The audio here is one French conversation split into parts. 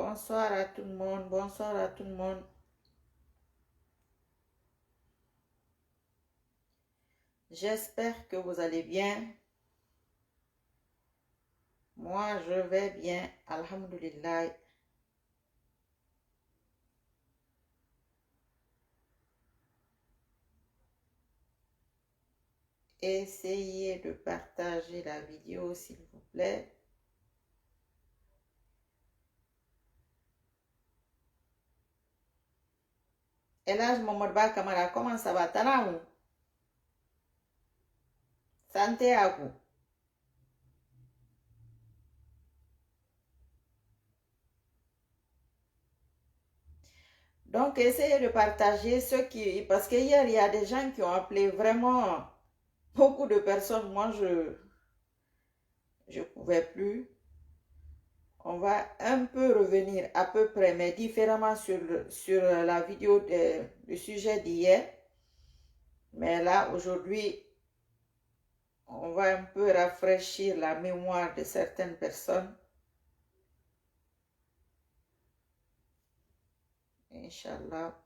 Bonsoir à tout le monde, bonsoir à tout le monde. J'espère que vous allez bien. Moi, je vais bien, alhamdulillah. Essayez de partager la vidéo, s'il vous plaît. Elhaj Mohamed Ba Kamara, comment ça va? Tanamou? Santé à vous. Donc, essayez de partager ceux qui... Parce qu'hier, il y a des gens qui ont appelé vraiment beaucoup de personnes. Moi, je ne pouvais plus. On va un peu revenir à peu près, mais différemment sur la vidéo du sujet d'hier. Mais là, aujourd'hui, on va un peu rafraîchir la mémoire de certaines personnes. Inch'Allah.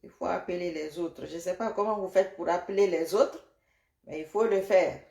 Il faut appeler les autres. Je ne sais pas comment vous faites pour appeler les autres, mais il faut le faire.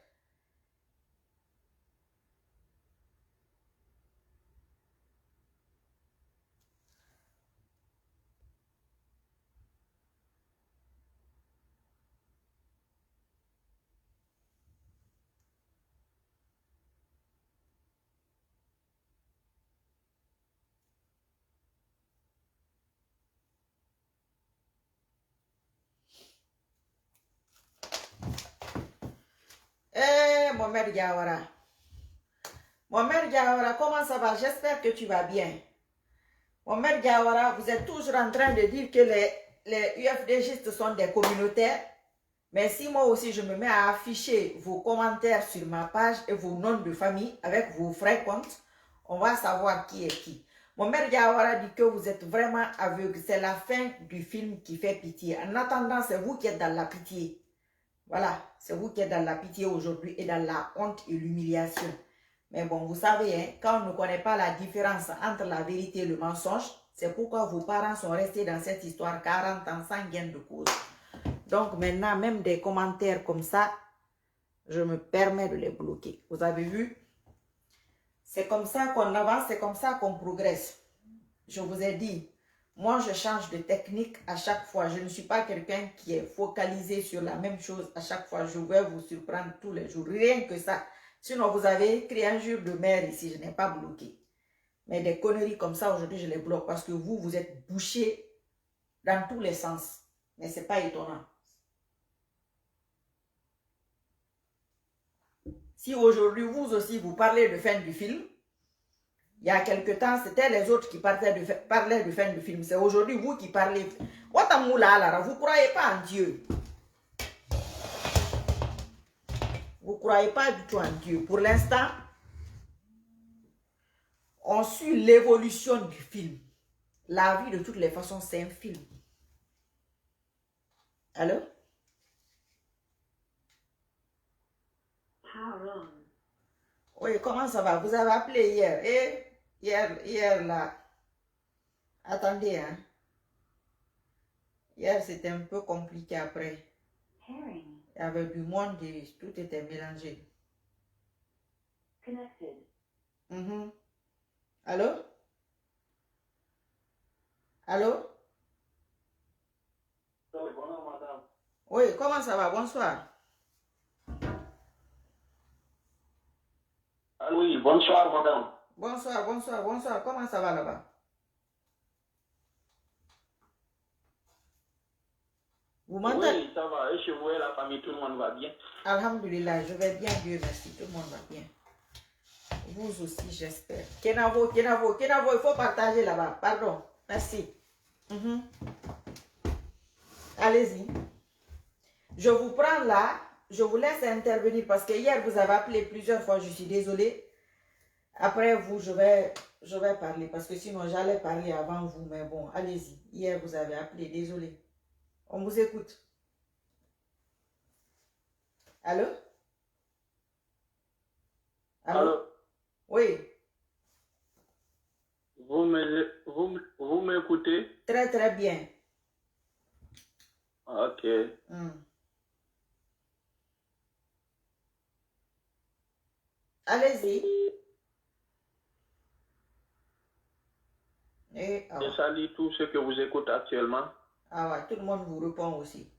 Mohamed Diawara. Mohamed Diawara, comment ça va? J'espère que tu vas bien. Mohamed Diawara, vous êtes toujours en train de dire que les UFDGistes sont des communautaires. Mais si moi aussi je me mets à afficher vos commentaires sur ma page et vos noms de famille avec vos vrais comptes, on va savoir qui est qui. Mohamed Diawara dit que vous êtes vraiment aveugle. C'est la fin du film qui fait pitié. En attendant, c'est vous qui êtes dans la pitié. Voilà, c'est vous qui êtes dans la pitié aujourd'hui et dans la honte et l'humiliation. Mais bon, vous savez, hein, quand on ne connaît pas la différence entre la vérité et le mensonge, c'est pourquoi vos parents sont restés dans cette histoire 40 ans sans gain de cause. Donc maintenant, même des commentaires comme ça, je me permets de les bloquer. Vous avez vu? C'est comme ça qu'on avance, c'est comme ça qu'on progresse. Je vous ai dit, moi je change de technique à chaque fois. Je ne suis pas quelqu'un qui est focalisé sur la même chose à chaque fois. Je vais vous surprendre tous les jours. Rien que ça. Sinon, vous avez écrit un jour de mer ici, je n'ai pas bloqué. Mais des conneries comme ça, aujourd'hui, je les bloque parce que vous, vous êtes bouchés dans tous les sens. Mais ce n'est pas étonnant. Si aujourd'hui, vous aussi, vous parlez de fin du film, il y a quelque temps, c'était les autres qui parlaient de fin du film. C'est aujourd'hui vous qui parlez. Vous ne croyez pas en Dieu. Vous ne croyez pas du tout en Dieu. Pour l'instant, on suit l'évolution du film. La vie, de toutes les façons, c'est un film. Allô? Oui, comment ça va? Vous avez appelé hier. Et hier là. Attendez, hein. Hier, c'était un peu compliqué après. Il y avait du monde et tout était mélangé. Connected. Allô? Allô? Oui, bonjour, madame. Oui, comment ça va? Bonsoir. Ah oui, bonsoir, madame. Bonsoir, bonsoir, bonsoir. Comment ça va là-bas? Vous m'entendez? Oui, ça va. Et chez vous et la famille, tout le monde va bien? Alhamdulillah, je vais bien, Dieu merci. Tout le monde va bien. Vous aussi, j'espère. Kenavo, il faut partager là-bas. Pardon. Merci. Allez-y. Je vous prends là. Je vous laisse intervenir parce que hier, vous avez appelé plusieurs fois. Je suis désolée. Après vous, je vais parler parce que sinon, j'allais parler avant vous. Mais bon, allez-y. Hier, vous avez appelé. Désolée. On vous écoute. Allô? Allô? Alors, Oui, vous m'écoutez? très très bien. Ok. Allez-y. Je salue tous ceux que vous écoutez actuellement. Ah ouais, tout le monde vous répond aussi.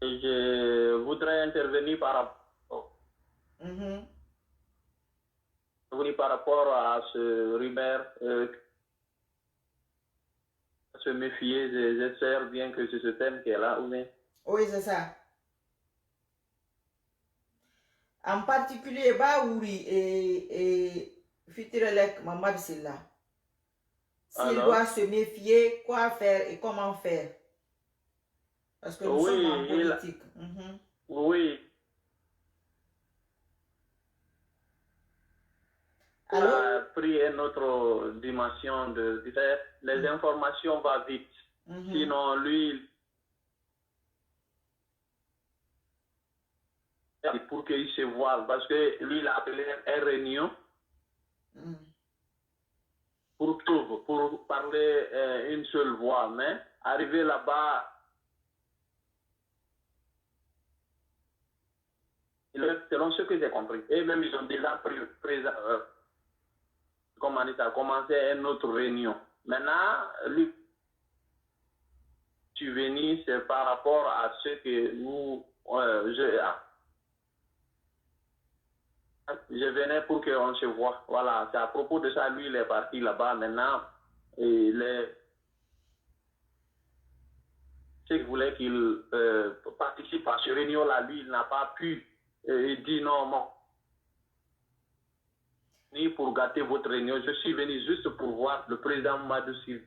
Et je voudrais intervenir par rapport à ce rumeur, se méfier, j'espère bien que c'est ce thème qui est là, ou bien. Oui, c'est ça. En particulier, Baouri et Fitirelek Mamad Silla. S'il doit se méfier, quoi faire et comment faire? Parce que nous sommes en politique. Oui. Allô? A pris une autre dimension de les informations vont vite. Sinon, lui, pour qu'il se voit, parce que lui, il a appelé une réunion pour parler une seule voix, mais arrivé là-bas, selon ce que j'ai compris, et même ils ont déjà commencé une autre réunion. Maintenant, lui, tu venais, c'est par rapport à ce que nous, je venais pour qu'on se voit. Voilà, c'est à propos de ça, lui, il est parti là-bas maintenant. Et ceux qui voulaient qu'il participe à cette réunion-là, lui, il n'a pas pu. Il dit non, ni pour gâter votre réunion, je suis venu juste pour voir le président Madou Sy.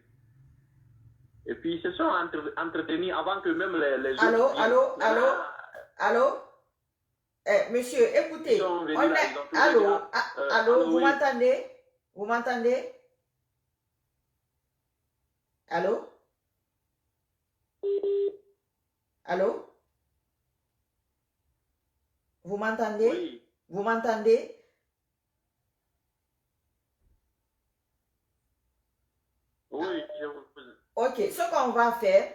Et puis, ils se sont entretenus avant que même les allô, autres... Allô? Monsieur, écoutez, allô, vous m'entendez? Vous m'entendez? Allô? Allô? Vous m'entendez? Oui. Vous m'entendez? Oui, je vous... Ok, ce qu'on va faire,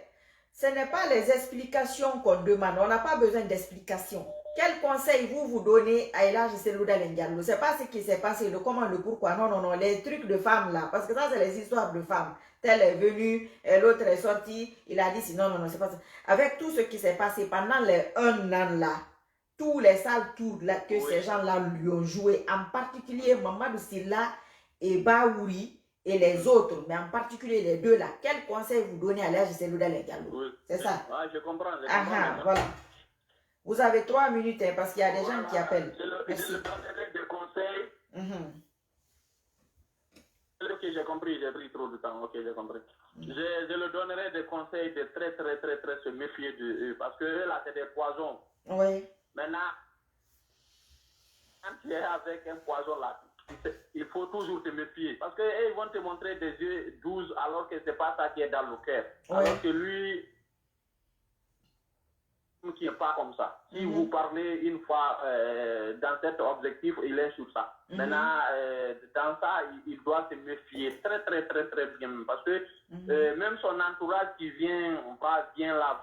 ce n'est pas les explications qu'on demande. On n'a pas besoin d'explications. Quel conseil vous donnez à Elhadji Selouda Diallo? C'est pas ce qui s'est passé, le comment, le pourquoi. Non, non, non, les trucs de femmes là. Parce que ça, c'est les histoires de femmes. Telle est venue, l'autre est sortie, il a dit, non, non, non, c'est pas ça. Avec tout ce qui s'est passé pendant les 1 an là, tous les sales tours là, que ces gens-là lui ont joué, en particulier Mamadou Sylla et Baouri, et les autres, mais en particulier les deux là, quel conseil vous donnez à Elhadji Selouda Diallo? Oui. C'est ça? Ah, je comprends. Voilà. Vous avez 3 minutes hein, parce qu'il y a des gens qui appellent. Merci. Je donnerai des conseils. Ok, j'ai compris, j'ai pris trop de temps. Ok, j'ai compris. Je le donnerai des conseils de très se méfier de eux. Parce que eux, là, c'est des poisons. Oui. Maintenant, quand tu es avec un poison là, il faut toujours te méfier. Parce qu'ils vont te montrer des yeux 12 alors que c'est pas ça qui est dans le cœur. Oui. Alors que lui, qui n'est pas comme ça. Si vous parlez une fois dans cet objectif, il est sur ça. Maintenant, dans ça, il doit se méfier très bien. Parce que même son entourage qui va, vient là,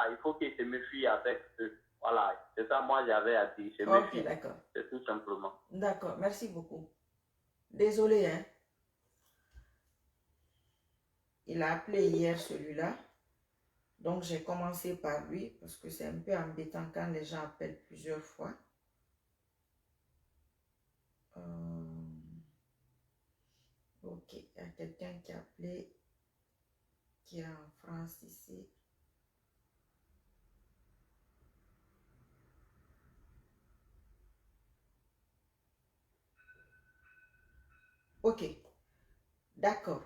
il faut qu'il se méfie avec eux. Voilà, c'est ça, moi, j'avais à dire. Ok, d'accord. C'est tout simplement. D'accord, merci beaucoup. Désolé, hein. Il a appelé hier celui-là. Donc, j'ai commencé par lui parce que c'est un peu embêtant quand les gens appellent plusieurs fois. Ok, il y a quelqu'un qui a appelé, qui est en France ici. Ok, d'accord.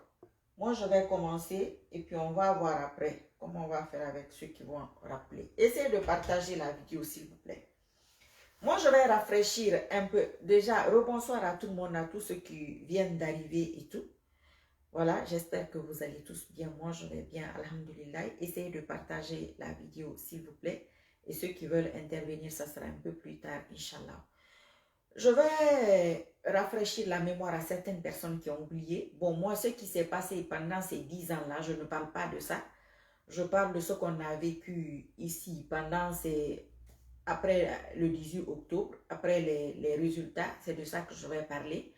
Moi, je vais commencer et puis on va voir après comment on va faire avec ceux qui vont rappeler. Essayez de partager la vidéo, s'il vous plaît. Moi, je vais rafraîchir un peu. Déjà, rebonsoir à tout le monde, à tous ceux qui viennent d'arriver et tout. Voilà, j'espère que vous allez tous bien. Moi, je vais bien, alhamdulillah. Essayez de partager la vidéo, s'il vous plaît. Et ceux qui veulent intervenir, ça sera un peu plus tard, Inch'Allah. Je vais rafraîchir la mémoire à certaines personnes qui ont oublié. Bon, moi, ce qui s'est passé pendant ces 10 ans-là, je ne parle pas de ça. Je parle de ce qu'on a vécu ici pendant après le 18 octobre, après les résultats. C'est de ça que je vais parler.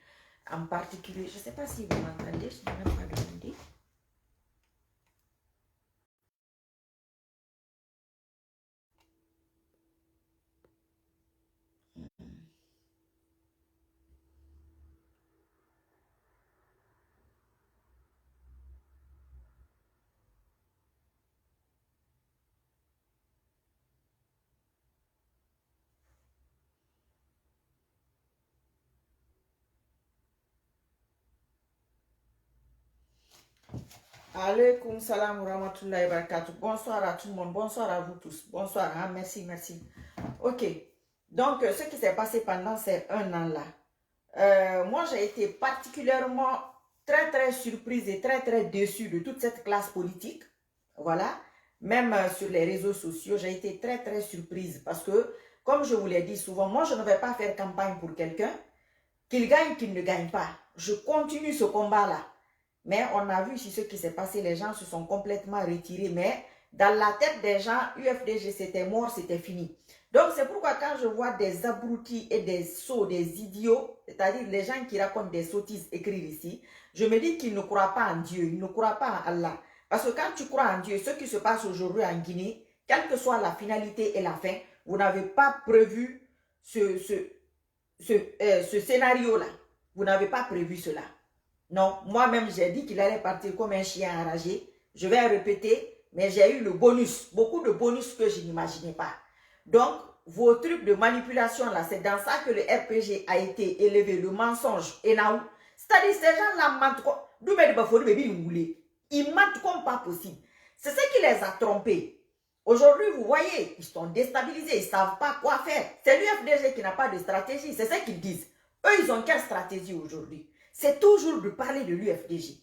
En particulier, je ne sais pas si vous m'entendez, je n'ai même pas demandé. Alaikum salam wa rahmatullahi wa barakatuh. Bonsoir à tout le monde, bonsoir à vous tous. Bonsoir, hein? Merci, merci. Ok, donc ce qui s'est passé pendant ces 1 an-là, moi j'ai été particulièrement très surprise et très déçue de toute cette classe politique. Voilà, même sur les réseaux sociaux, j'ai été très surprise parce que, comme je vous l'ai dit souvent, moi je ne vais pas faire campagne pour quelqu'un, qu'il gagne, qu'il ne gagne pas. Je continue ce combat-là. Mais on a vu ici ce qui s'est passé, les gens se sont complètement retirés. Mais dans la tête des gens, UFDG c'était mort, c'était fini. Donc c'est pourquoi quand je vois des abrutis et des sots, des idiots, c'est-à-dire les gens qui racontent des sottises écrites ici, je me dis qu'ils ne croient pas en Dieu, ils ne croient pas en Allah. Parce que quand tu crois en Dieu, ce qui se passe aujourd'hui en Guinée, quelle que soit la finalité et la fin, vous n'avez pas prévu ce scénario-là. Vous n'avez pas prévu cela. Non, moi-même, j'ai dit qu'il allait partir comme un chien enragé. Je vais répéter, mais j'ai eu le bonus, beaucoup de bonus que je n'imaginais pas. Donc, vos trucs de manipulation, là, c'est dans ça que le RPG a été élevé, le mensonge. Et là, c'est-à-dire, ces gens-là mentent comme... Ils mentent comme pas possible. C'est ce qui les a trompés. Aujourd'hui, vous voyez, ils sont déstabilisés, ils ne savent pas quoi faire. C'est l'UFDG qui n'a pas de stratégie, c'est ce qu'ils disent. Eux, ils ont quelle stratégie aujourd'hui? C'est toujours de parler de l'UFDG.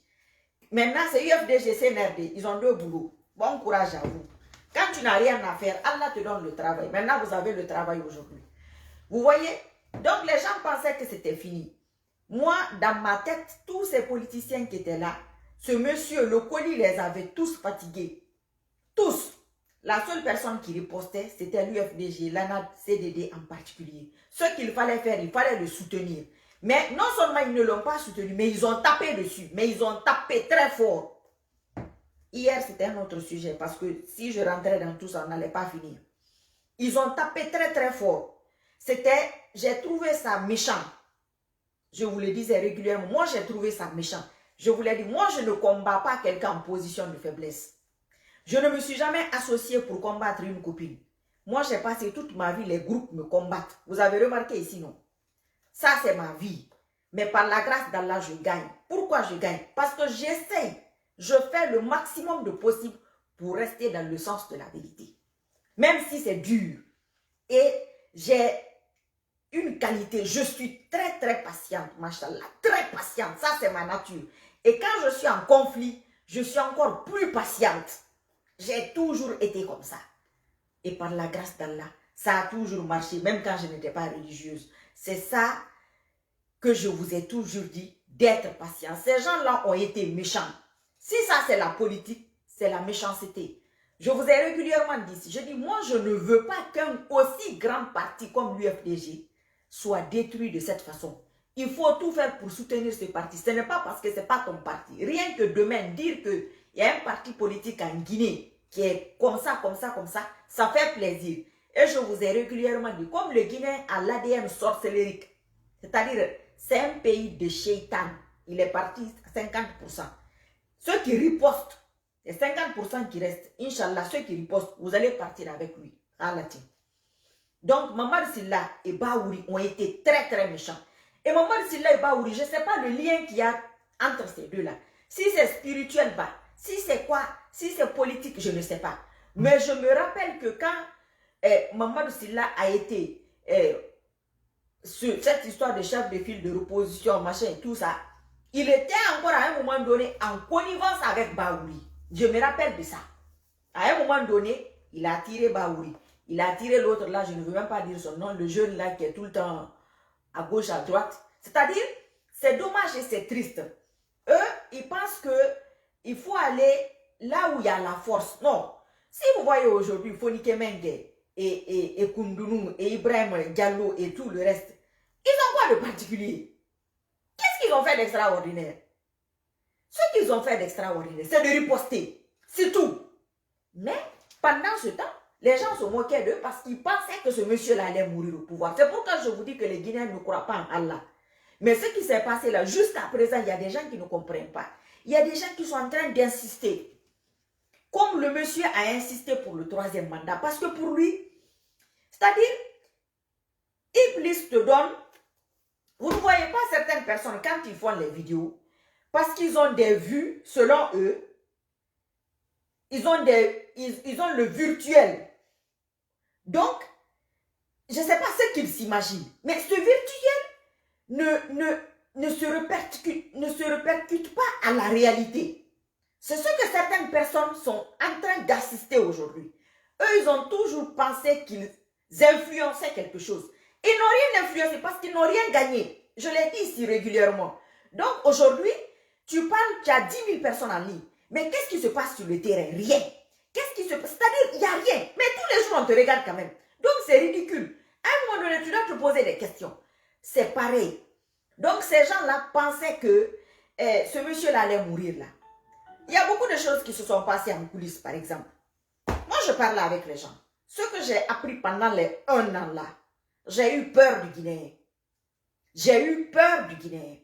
Maintenant, c'est UFDG, CNRD. Ils ont 2 boulots. Bon courage à vous. Quand tu n'as rien à faire, Allah te donne le travail. Maintenant, vous avez le travail aujourd'hui. Vous voyez? Donc, les gens pensaient que c'était fini. Moi, dans ma tête, tous ces politiciens qui étaient là, ce monsieur, le colis, les avait tous fatigués. Tous. La seule personne qui ripostait, c'était l'UFDG, l'ANAD, CDD en particulier. Ce qu'il fallait faire, il fallait le soutenir. Mais non seulement ils ne l'ont pas soutenu, mais ils ont tapé dessus. Mais ils ont tapé très fort. Hier, c'était un autre sujet parce que si je rentrais dans tout ça, on n'allait pas finir. Ils ont tapé très fort. C'était, j'ai trouvé ça méchant. Je vous le disais régulièrement, moi j'ai trouvé ça méchant. Je vous l'ai dit, moi je ne combats pas quelqu'un en position de faiblesse. Je ne me suis jamais associée pour combattre une copine. Moi j'ai passé toute ma vie, les groupes me combattent. Vous avez remarqué ici, non? Ça, c'est ma vie. Mais par la grâce d'Allah, je gagne. Pourquoi je gagne? Parce que j'essaye. Je fais le maximum de possible pour rester dans le sens de la vérité. Même si c'est dur. Et j'ai une qualité. Je suis très patiente, machallah. Très patiente. Ça, c'est ma nature. Et quand je suis en conflit, je suis encore plus patiente. J'ai toujours été comme ça. Et par la grâce d'Allah, ça a toujours marché, même quand je n'étais pas religieuse. C'est ça que je vous ai toujours dit, d'être patient. Ces gens-là ont été méchants. Si ça c'est la politique, c'est la méchanceté. Je vous ai régulièrement dit, je dis, moi je ne veux pas qu'un aussi grand parti comme l'UFDG soit détruit de cette façon. Il faut tout faire pour soutenir ce parti. Ce n'est pas parce que ce n'est pas ton parti. Rien que demain, dire qu'il y a un parti politique en Guinée qui est comme ça, ça fait plaisir. Et je vous ai régulièrement dit, comme le Guinéen a l'ADN sorcellérique, c'est-à-dire, c'est un pays de shaitan. Il est parti à 50%. Ceux qui ripostent, les 50% qui restent, Inch'Allah, ceux qui ripostent, vous allez partir avec lui. Donc, Mamad Silla et Baouri ont été très méchants. Et Mamad Silla et Baouri, je ne sais pas le lien qu'il y a entre ces deux-là. Si c'est spirituel, si c'est quoi, si c'est politique, je ne sais pas. Mais je me rappelle que quand Mamadou Silla a été sur cette histoire de chef de file de reposition, machin et tout ça, il était encore à un moment donné en connivence avec Baouri. Je me rappelle de ça. À un moment donné, il a tiré Baouri. Il a tiré l'autre là, je ne veux même pas dire son nom, le jeune là qui est tout le temps à gauche, à droite. C'est-à-dire, c'est dommage et c'est triste. Eux, ils pensent qu'il faut aller là où il y a la force. Non. Si vous voyez aujourd'hui Fonike Mengue et Koundounou et Ibrahim Diallo et tout le reste, ils ont quoi de particulier? Qu'est-ce qu'ils ont fait d'extraordinaire? Ce qu'ils ont fait d'extraordinaire, c'est de riposter. C'est tout. Mais pendant ce temps, les gens se moquaient d'eux parce qu'ils pensaient que ce monsieur-là allait mourir au pouvoir. C'est pourquoi je vous dis que les Guinéens ne croient pas en Allah. Mais ce qui s'est passé là, jusqu'à présent, il y a des gens qui ne comprennent pas. Il y a des gens qui sont en train d'insister. Comme le monsieur a insisté pour le 3e mandat. Parce que pour lui, c'est-à-dire, Iblis te donne. Vous ne voyez pas certaines personnes quand ils font les vidéos, parce qu'ils ont des vues, selon eux, ils ont le virtuel. Donc, je ne sais pas ce qu'ils s'imaginent, mais ce virtuel ne se répercute pas à la réalité. C'est ce que certaines personnes sont en train d'assister aujourd'hui. Eux, ils ont toujours pensé qu'ils influençaient quelque chose. Ils n'ont rien influencé parce qu'ils n'ont rien gagné. Je l'ai dit ici régulièrement. Donc aujourd'hui, tu parles, tu as 10 000 personnes en ligne. Mais qu'est-ce qui se passe sur le terrain? Rien. Qu'est-ce qui se passe? C'est-à-dire, il n'y a rien. Mais tous les jours, on te regarde quand même. Donc c'est ridicule. À un moment donné, tu dois te poser des questions. C'est pareil. Donc ces gens-là pensaient que ce monsieur-là allait mourir là. Il y a beaucoup de choses qui se sont passées en coulisses, par exemple. Moi, je parlais avec les gens. Ce que j'ai appris pendant les 1 an là, j'ai eu peur du Guinéen. J'ai eu peur du Guinéen.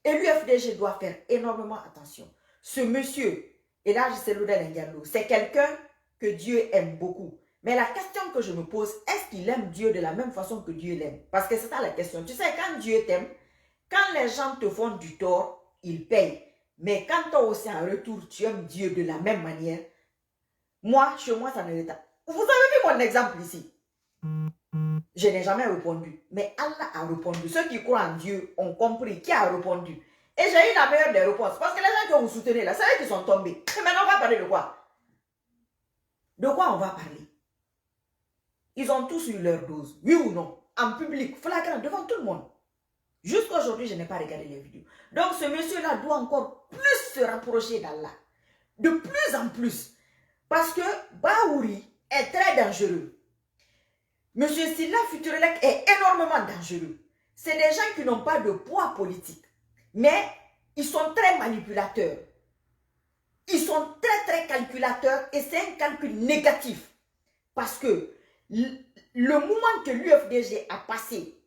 Et l'UFDG doit faire énormément attention. Ce monsieur, Elhadji Selouda Diallo, c'est quelqu'un que Dieu aime beaucoup. Mais la question que je me pose, est-ce qu'il aime Dieu de la même façon que Dieu l'aime? Parce que c'est ça la question. Tu sais, quand Dieu t'aime, quand les gens te font du tort, ils payent. Mais quand toi aussi en retour, tu aimes Dieu de la même manière, moi, chez moi, ça ne l'est pas. Vous avez vu mon exemple ici? Je n'ai jamais répondu. Mais Allah a répondu. Ceux qui croient en Dieu ont compris qui a répondu. Et j'ai eu la meilleure des réponses. Parce que les gens que vous soutenez là, c'est eux qui sont tombés. Et maintenant, on va parler de quoi? De quoi on va parler? Ils ont tous eu leur dose. Oui ou non? En public, flagrant, devant tout le monde. Jusqu'à aujourd'hui, je n'ai pas regardé les vidéos. Donc, ce monsieur-là doit encore plus se rapprocher d'Allah. De plus en plus. Parce que Bahouri est très dangereux. Monsieur Silla Futurelec est énormément dangereux. C'est des gens qui n'ont pas de poids politique. Mais ils sont très manipulateurs. Ils sont très calculateurs et c'est un calcul négatif. Parce que le moment que l'UFDG a passé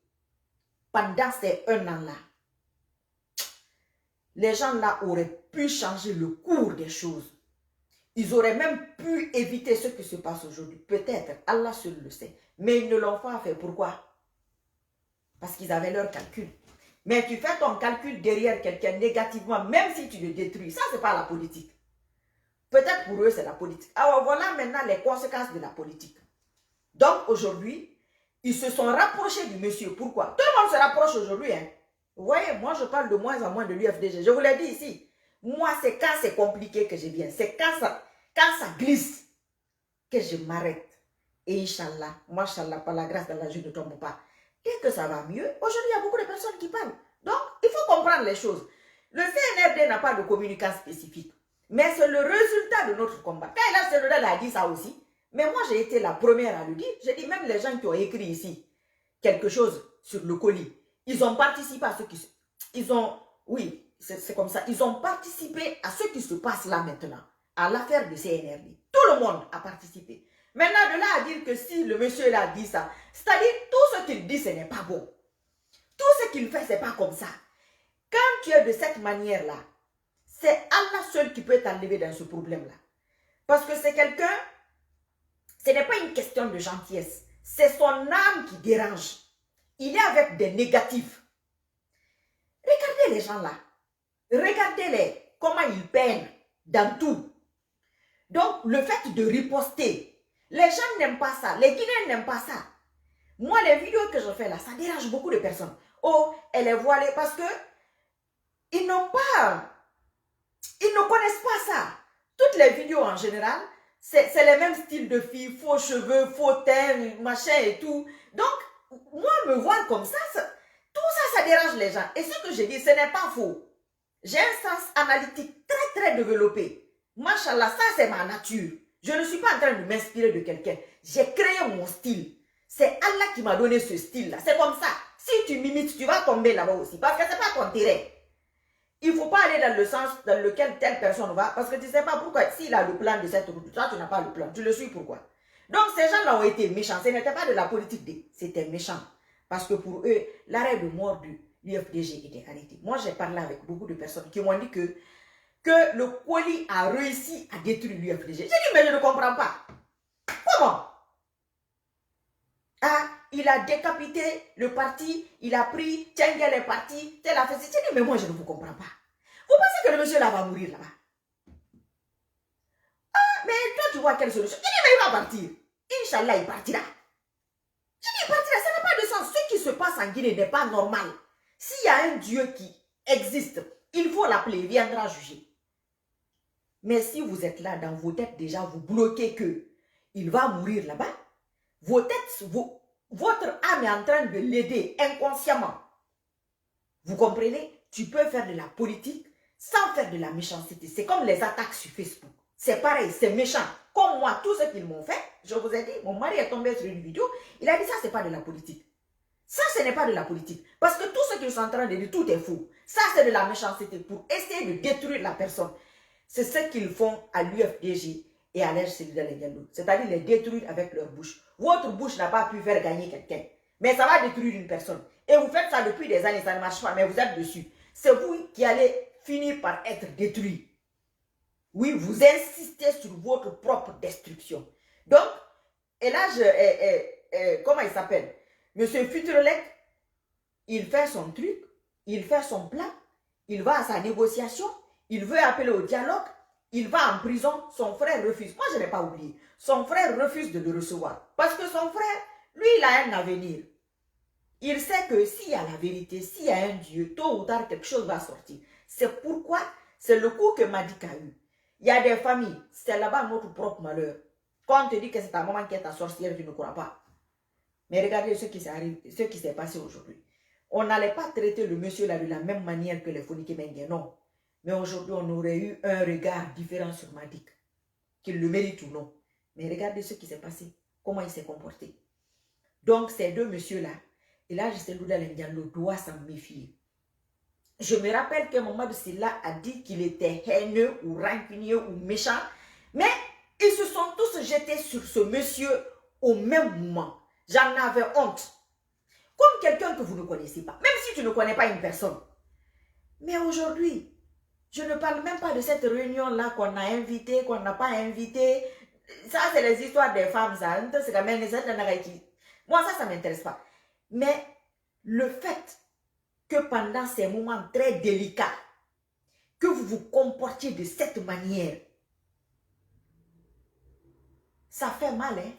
pendant ces 1 an-là, les gens là auraient pu changer le cours des choses. Ils auraient même pu éviter ce qui se passe aujourd'hui. Peut-être, Allah seul le sait. Mais ils ne l'ont pas fait. Pourquoi? Parce qu'ils avaient leur calcul. Mais tu fais ton calcul derrière quelqu'un négativement, même si tu le détruis. Ça, ce n'est pas la politique. Peut-être pour eux, c'est la politique. Alors voilà maintenant les conséquences de la politique. Donc aujourd'hui, ils se sont rapprochés du monsieur. Pourquoi? Tout le monde se rapproche aujourd'hui. Hein. Vous voyez, moi je parle de moins en moins de l'UFDG. Je vous l'ai dit ici. Moi, c'est quand c'est compliqué que je viens. C'est quand ça glisse que je m'arrête. Et Inch'Allah, Machallah, par la grâce d'Allah, je ne tombe pas. Dès que ça va mieux, aujourd'hui, il y a beaucoup de personnes qui parlent. Donc, il faut comprendre les choses. Le CNRD n'a pas de communication spécifique. Mais c'est le résultat de notre combat. Quand Elhadji Selouda a dit ça aussi, mais moi, j'ai été la première à le dire. J'ai dit, même les gens qui ont écrit ici quelque chose sur le colis, ils ont participé à ce qui se... Ils ont... Oui, c'est comme ça. Ils ont participé à ce qui se passe là maintenant, à l'affaire du CNRD. Tout le monde a participé. Maintenant, de là à dire que si le monsieur là dit ça, c'est-à-dire tout ce qu'il dit, ce n'est pas bon. Tout ce qu'il fait, ce n'est pas comme ça. Quand tu es de cette manière-là, c'est Allah seul qui peut t'enlever dans ce problème-là. Parce que c'est quelqu'un, ce n'est pas une question de gentillesse. C'est son âme qui dérange. Il est avec des négatifs. Regardez les gens là. Regardez-les, comment ils peinent dans tout. Donc, le fait de riposter, les gens n'aiment pas ça. Les Guinéens n'aiment pas ça. Moi, les vidéos que je fais là, ça dérange beaucoup de personnes. Oh, elle est voilée parce que ils n'ont pas... Ils ne connaissent pas ça. Toutes les vidéos en général, c'est les mêmes styles de filles, faux cheveux, faux teint, machin et tout. Donc, moi, me voir comme ça, tout ça, dérange les gens. Et ce que je dis, ce n'est pas faux. J'ai un sens analytique très, très développé. Machallah, ça, c'est ma nature. Je ne suis pas en train de m'inspirer de quelqu'un. J'ai créé mon style. C'est Allah qui m'a donné ce style-là. C'est comme ça. Si tu m'imites, tu vas tomber là-bas aussi. Parce que ce n'est pas ton terrain. Il ne faut pas aller dans le sens dans lequel telle personne va. Parce que tu ne sais pas pourquoi. S'il a le plan de cette route, toi, tu n'as pas le plan. Tu le suis pourquoi? Donc, ces gens-là ont été méchants. Ce n'était pas de la politique. C'était méchant. Parce que pour eux, l'arrêt de mort du l'UFDG était arrêté. Moi, j'ai parlé avec beaucoup de personnes qui m'ont dit que le colis a réussi à détruire l'UFDG. J'ai dit, mais je ne comprends pas. Comment? Ah, il a décapité le parti, il a pris, Tchengel est parti, tel a fait. J'ai dit, mais moi, je ne vous comprends pas. Vous pensez que le monsieur là va mourir là-bas? Ah, mais toi, tu vois quelle solution? J'ai dit, mais il va partir. Inch'Allah, il partira. J'ai dit, il partira, ça n'a pas de sens. Ce qui se passe en Guinée n'est pas normal. S'il y a un Dieu qui existe, il faut l'appeler, il viendra juger. Mais si vous êtes là dans vos têtes déjà, vous bloquez que il va mourir là-bas, vos têtes, votre âme est en train de l'aider inconsciemment. Vous comprenez? Tu peux faire de la politique sans faire de la méchanceté. C'est comme les attaques sur Facebook. C'est pareil, c'est méchant. Comme moi, tout ce qu'ils m'ont fait, je vous ai dit, mon mari est tombé sur une vidéo, il a dit ça, c'est pas de la politique. Ça, ce n'est pas de la politique. Parce que tout ce qu'ils sont en train de dire, tout est faux. Ça, c'est de la méchanceté pour essayer de détruire la personne. C'est ce qu'ils font à l'UFDG et à l'Ège Cédric Diallo. C'est-à-dire les détruire avec leur bouche. Votre bouche n'a pas pu faire gagner quelqu'un. Mais ça va détruire une personne. Et vous faites ça depuis des années, ça ne marche pas, mais vous êtes dessus. C'est vous qui allez finir par être détruit. Oui, vous insistez sur votre propre destruction. Donc, et là, comment il s'appelle? Monsieur Futurelec, il fait son truc, il fait son plan, il va à sa négociation, il veut appeler au dialogue, il va en prison, son frère refuse. Moi, je n'ai pas oublié. Son frère refuse de le recevoir. Parce que son frère, lui, il a un avenir. Il sait que s'il y a la vérité, s'il y a un Dieu, tôt ou tard, quelque chose va sortir. C'est pourquoi, c'est le coup que Madik a eu. Il y a des familles, c'est là-bas notre propre malheur. Quand on te dit que c'est ta maman qui est ta sorcière, tu ne crois pas. Mais regardez ce qui s'est passé aujourd'hui. On n'allait pas traiter le monsieur là de la même manière que les Fonike Mengue, non. Mais aujourd'hui, on aurait eu un regard différent sur Madik. Qu'il le mérite ou non. Mais regardez ce qui s'est passé. Comment il s'est comporté. Donc, ces deux messieurs-là, et là, Gisèle Diallo doit s'en méfier. Je me rappelle que Mamadou Silla a dit qu'il était haineux ou rancunier ou méchant. Mais ils se sont tous jetés sur ce monsieur au même moment. J'en avais honte. Comme quelqu'un que vous ne connaissez pas. Même si tu ne connais pas une personne. Mais aujourd'hui, je ne parle même pas de cette réunion-là qu'on a invitée, qu'on n'a pas invitée. Ça, c'est les histoires des femmes, ça. Moi, ça ne m'intéresse pas. Mais le fait que pendant ces moments très délicats, que vous vous comportiez de cette manière, ça fait mal, hein?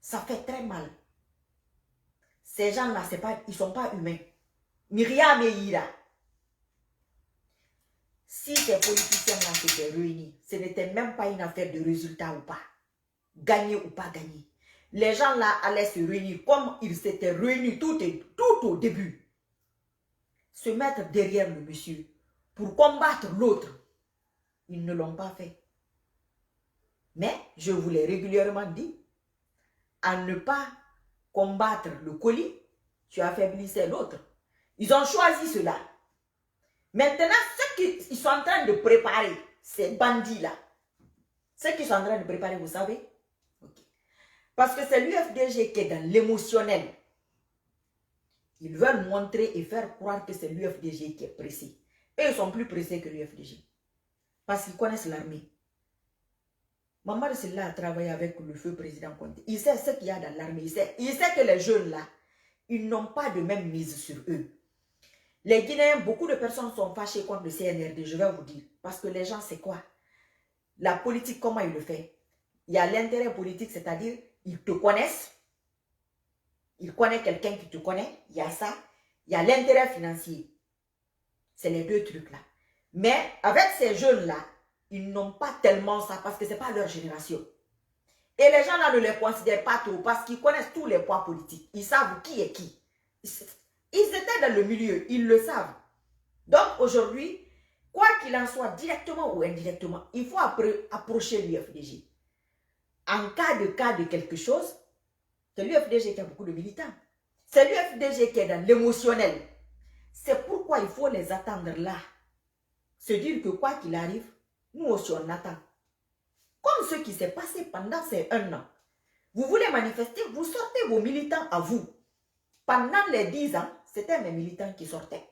Ça fait très mal. Ces gens-là, ils ne sont pas humains. Myriam et Ira. Si ces politiciens-là s'étaient réunis, ce n'était même pas une affaire de résultat ou pas. Gagner ou pas gagner. Les gens-là allaient se réunir comme ils s'étaient réunis tout au début. Se mettre derrière le monsieur pour combattre l'autre. Ils ne l'ont pas fait. Mais je vous l'ai régulièrement dit, à ne pas combattre le colis, tu affaiblissais l'autre. Ils ont choisi cela. Maintenant, ce qu'ils sont en train de préparer, ces bandits-là, ce qu'ils sont en train de préparer, vous savez? Okay. Parce que c'est l'UFDG qui est dans l'émotionnel. Ils veulent montrer et faire croire que c'est l'UFDG qui est pressé. Et ils sont plus pressés que l'UFDG. Parce qu'ils connaissent l'armée. Mamadou Silla a travaillé avec le feu président Conté. Il sait ce qu'il y a dans l'armée. Il sait que les jeunes là, ils n'ont pas de même mise sur eux. Les Guinéens, beaucoup de personnes sont fâchées contre le CNRD, je vais vous dire. Parce que les gens, c'est quoi? La politique, comment ils le font? Il y a l'intérêt politique, c'est-à-dire, ils te connaissent. Ils connaissent quelqu'un qui te connaît. Il y a ça. Il y a l'intérêt financier. C'est les deux trucs-là. Mais avec ces jeunes-là, ils n'ont pas tellement ça parce que ce n'est pas leur génération. Et les gens là ne les considèrent pas trop parce qu'ils connaissent tous les poids politiques. Ils savent qui est qui. dans le milieu, ils le savent. Donc aujourd'hui, quoi qu'il en soit, directement ou indirectement, il faut approcher l'UFDG. En cas de quelque chose, c'est l'UFDG qui a beaucoup de militants. C'est l'UFDG qui est dans l'émotionnel. C'est pourquoi il faut les attendre là. Se dire que quoi qu'il arrive, nous aussi on attend. Comme ce qui s'est passé pendant ces 1 an. Vous voulez manifester, vous sortez vos militants à vous. Pendant les 10 ans, c'était mes militants qui sortaient.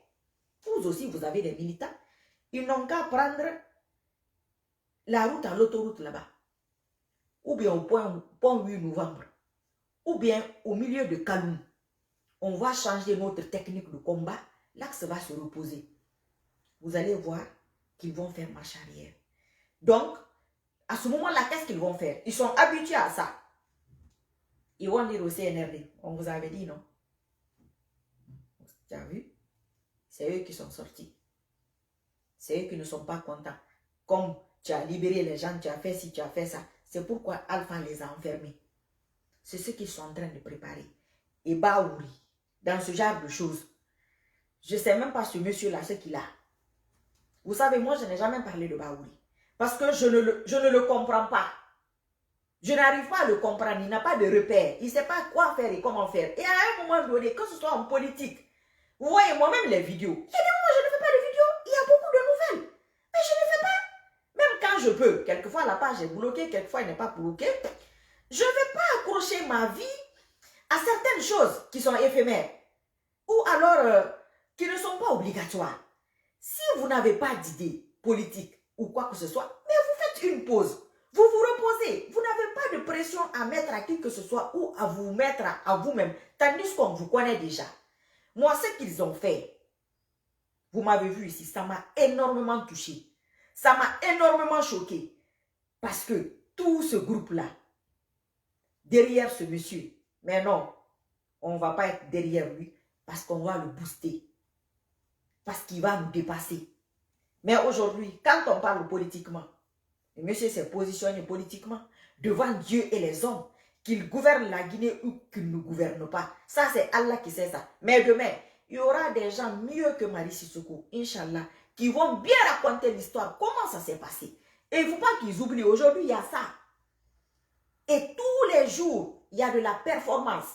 Vous aussi, vous avez des militants. Ils n'ont qu'à prendre la route à l'autoroute là-bas. Ou bien au pont 8 novembre. Ou bien au milieu de Kaloum. On va changer notre technique de combat. L'axe va se reposer. Vous allez voir qu'ils vont faire marche arrière. Donc, à ce moment-là, qu'est-ce qu'ils vont faire? Ils sont habitués à ça. Ils vont dire au CNRD, on vous avait dit non. Tu as vu? C'est eux qui sont sortis. C'est eux qui ne sont pas contents. Comme tu as libéré les gens, tu as fait ci, tu as fait ça. C'est pourquoi Alpha les a enfermés. C'est ce qu'ils sont en train de préparer. Et Baouri, dans ce genre de choses. Je ne sais même pas ce monsieur-là, ce qu'il a. Vous savez, moi, je n'ai jamais parlé de Baouri. Parce que je ne le comprends pas. Je n'arrive pas à le comprendre. Il n'a pas de repère. Il ne sait pas quoi faire et comment faire. Et à un moment donné, que ce soit en politique, vous voyez moi-même les vidéos. Il y a des moments où je ne fais pas de vidéos. Il y a beaucoup de nouvelles. Mais je ne fais pas. Même quand je peux. Quelquefois, la page est bloquée. Quelquefois, elle n'est pas bloquée. Je ne vais pas accrocher ma vie à certaines choses qui sont éphémères. Ou alors, qui ne sont pas obligatoires. Si vous n'avez pas d'idée politique ou quoi que ce soit, mais vous faites une pause. Vous vous reposez. Vous n'avez pas de pression à mettre à qui que ce soit ou à vous mettre à vous-même. Tandis qu'on vous connaît déjà. Moi, ce qu'ils ont fait, vous m'avez vu ici, ça m'a énormément touché. Ça m'a énormément choqué. Parce que tout ce groupe-là, derrière ce monsieur, mais non, on ne va pas être derrière lui parce qu'on va le booster. Parce qu'il va nous dépasser. Mais aujourd'hui, quand on parle politiquement, le monsieur s'est positionné politiquement devant Dieu et les hommes, qu'il gouverne la Guinée ou qu'il ne gouverne pas. Ça, c'est Allah qui sait ça. Mais demain, il y aura des gens mieux que Marie Sissoko, Inch'Allah, qui vont bien raconter l'histoire, comment ça s'est passé. Et il ne faut pas qu'ils oublient, aujourd'hui, il y a ça. Et tous les jours, il y a de la performance.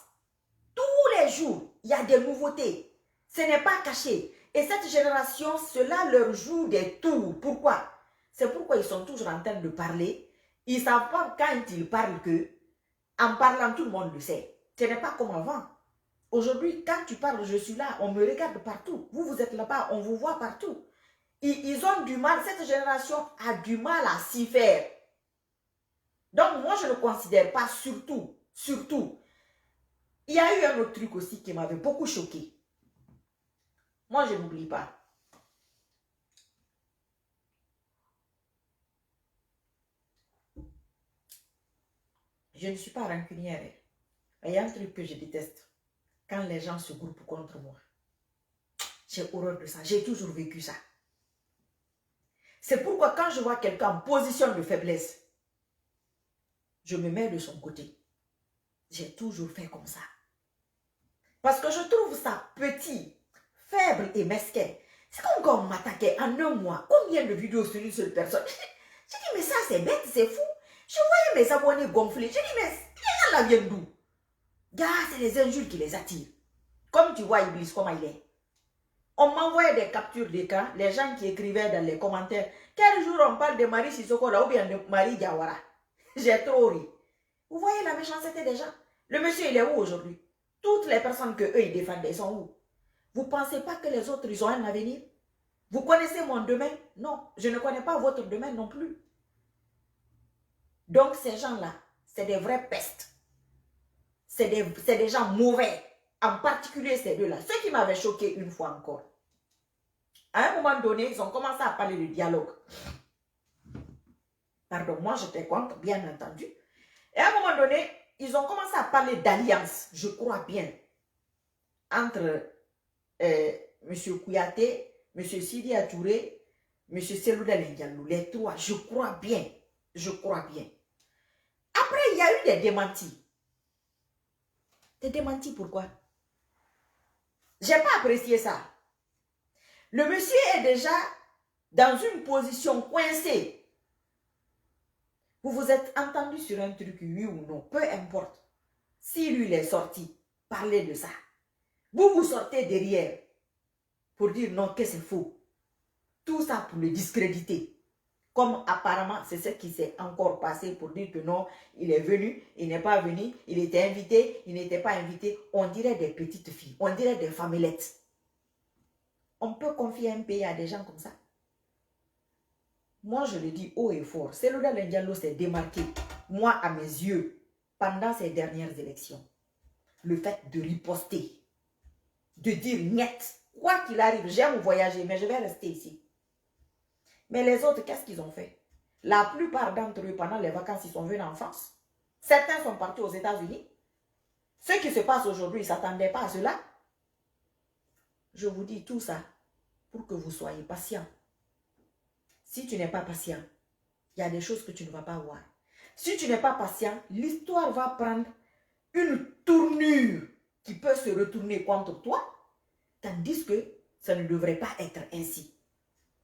Tous les jours, il y a des nouveautés. Ce n'est pas caché. Et cette génération, cela leur joue des tours. Pourquoi? C'est pourquoi ils sont toujours en train de parler. Ils ne savent pas quand ils parlent que, en parlant, tout le monde le sait. Ce n'est pas comme avant. Aujourd'hui, quand tu parles, je suis là, on me regarde partout. Vous, vous êtes là-bas, on vous voit partout. Ils ont du mal, cette génération a du mal à s'y faire. Donc, moi, je ne considère pas surtout. Il y a eu un autre truc aussi qui m'avait beaucoup choqué. Moi, je n'oublie pas. Je ne suis pas rancunière. Il y a un truc que je déteste. Quand les gens se groupent contre moi. J'ai horreur de ça. J'ai toujours vécu ça. C'est pourquoi quand je vois quelqu'un en position de faiblesse, je me mets de son côté. J'ai toujours fait comme ça. Parce que je trouve ça petit, faible et mesquin. C'est comme quand on m'attaquait en 1 mois. Combien de vidéos sur une seule personne? J'ai dit, mais ça c'est bête, c'est fou. Je voyais mes abonnés gonfler. J'ai dit, mais les gens là viennent d'où? C'est les injures qui les attirent. Comme tu vois Iblis, comment il est. On m'envoyait des captures d'écran, les gens qui écrivaient dans les commentaires, quel jour on parle de Marie Sissoko là ou bien de Marie Diawara. J'ai trop ri. Vous voyez la méchanceté des gens? Le monsieur, il est où aujourd'hui? Toutes les personnes que eux ils défendaient, ils sont où? Vous ne pensez pas que les autres, ils ont un avenir? Vous connaissez mon demain? Non, je ne connais pas votre demain non plus. Donc ces gens-là, c'est des vraies pestes. C'est des gens mauvais. En particulier ces deux-là. Ce qui m'avait choqué une fois encore. À un moment donné, ils ont commencé à parler de dialogue. Pardon, moi j'étais contre, bien entendu. Et à un moment donné, ils ont commencé à parler d'alliance, je crois bien, entre M. Kouyaté, M. Sidi Touré, M. Selouda Ndiallo, les trois, je crois bien. Après, il y a eu des démentis. Des démentis pourquoi? J'ai pas apprécié ça. Le monsieur est déjà dans une position coincée. Vous vous êtes entendu sur un truc, oui ou non, peu importe. Si lui, il est sorti, parlez de ça. Vous vous sortez derrière pour dire non, que c'est faux. Tout ça pour le discréditer. Comme apparemment, c'est ce qui s'est encore passé pour dire que non, il est venu, il n'est pas venu, il était invité, il n'était pas invité. On dirait des petites filles, on dirait des famelettes. On peut confier un pays à des gens comme ça. Moi, je le dis haut et fort. Cellula Diallo s'est démarqué, moi, à mes yeux, pendant ces dernières élections. Le fait de riposter, de dire net, quoi qu'il arrive, j'aime voyager, mais je vais rester ici. Mais les autres, qu'est-ce qu'ils ont fait? La plupart d'entre eux, pendant les vacances, ils sont venus en France. Certains sont partis aux États-Unis. Ce qui se passe aujourd'hui, ils ne s'attendaient pas à cela. Je vous dis tout ça pour que vous soyez patient. Si tu n'es pas patient, il y a des choses que tu ne vas pas voir. Si tu n'es pas patient, l'histoire va prendre une tournure qui peut se retourner contre toi, tandis que ça ne devrait pas être ainsi.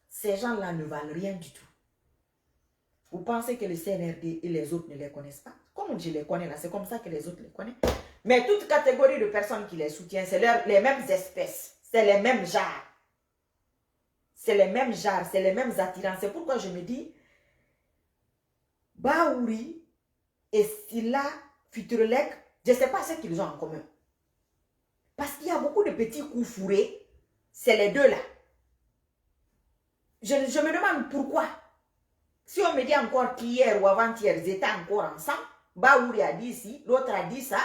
Ces gens-là ne valent rien du tout. Vous pensez que le CNRD et les autres ne les connaissent pas? Comme je les connais là, c'est comme ça que les autres les connaissent. Mais toute catégorie de personnes qui les soutiennent, c'est les mêmes espèces, c'est les mêmes genres. C'est les mêmes genres, c'est les mêmes attirants. C'est pourquoi je me dis, Baouri et Silla Fiturelek, je ne sais pas ce qu'ils ont en commun. Parce qu'il y a beaucoup de petits coups fourrés, c'est les deux là. Je me demande pourquoi. Si on me dit encore qu'hier ou avant-hier, ils étaient encore ensemble, Baouri a dit ici, l'autre a dit ça.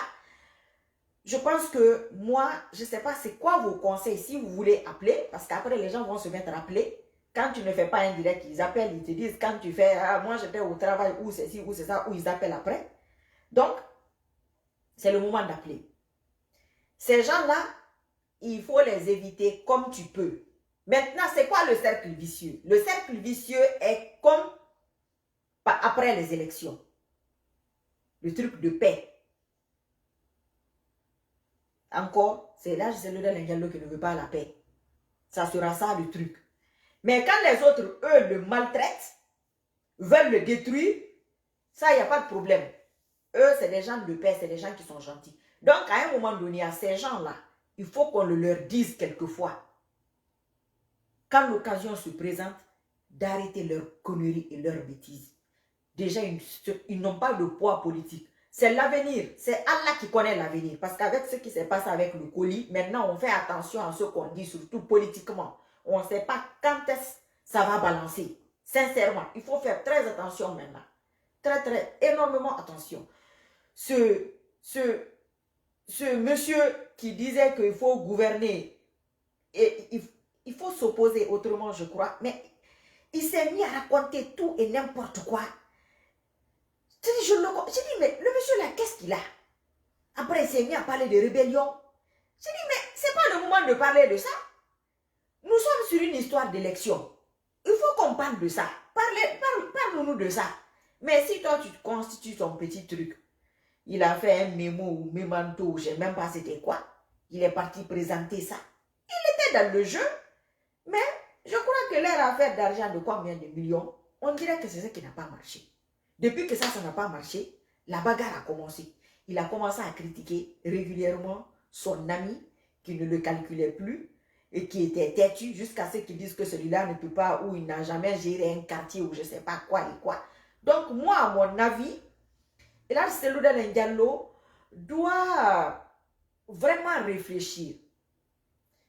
Je pense que moi, je ne sais pas c'est quoi vos conseils si vous voulez appeler, parce qu'après les gens vont se mettre à appeler. Quand tu ne fais pas un direct, ils appellent, ils te disent quand tu fais, ah, moi j'étais au travail, ou c'est ci, ou c'est ça, ou ils appellent après. Donc, c'est le moment d'appeler. Ces gens-là, il faut les éviter comme tu peux. Maintenant, c'est quoi le cercle vicieux? Le cercle vicieux est comme après les élections. Le truc de paix. Encore, c'est l'âge cellulaire Diallo qui ne veut pas la paix. Ça sera ça le truc. Mais quand les autres, eux, le maltraitent, veulent le détruire, ça, il n'y a pas de problème. Eux, c'est des gens de paix, c'est des gens qui sont gentils. Donc, à un moment donné, à ces gens-là, il faut qu'on le leur dise quelquefois. Quand l'occasion se présente, d'arrêter leurs conneries et leurs bêtises. Déjà, ils n'ont pas de poids politique. C'est l'avenir. C'est Allah qui connaît l'avenir. Parce qu'avec ce qui s'est passé avec le colis, maintenant, on fait attention à ce qu'on dit, surtout politiquement. On ne sait pas quand est-ce que ça va balancer. Sincèrement, il faut faire très attention maintenant. Très, énormément attention. Ce monsieur qui disait qu'il faut gouverner, et il faut s'opposer autrement, je crois, mais il s'est mis à raconter tout et n'importe quoi. J'ai dit, mais le monsieur là, qu'est-ce qu'il a? Après, il s'est mis à parler de rébellion. J'ai dit, mais c'est pas le moment de parler de ça. Nous sommes sur une histoire d'élection. Il faut qu'on parle de ça. Parle-nous de ça. Mais si toi, tu constitues ton petit truc, il a fait un mémo ou mémento, je ne sais même pas c'était quoi. Il est parti présenter ça. Il était dans le jeu, mais je crois que leur affaire d'argent de combien de millions, on dirait que c'est ce qui n'a pas marché. Depuis que ça n'a pas marché, la bagarre a commencé. Il a commencé à critiquer régulièrement son ami qui ne le calculait plus et qui était têtu jusqu'à ce qu'ils disent que celui-là ne peut pas ou il n'a jamais géré un quartier ou je ne sais pas quoi et quoi. Donc moi, à mon avis, Elhadji Cellou Diallo doit vraiment réfléchir,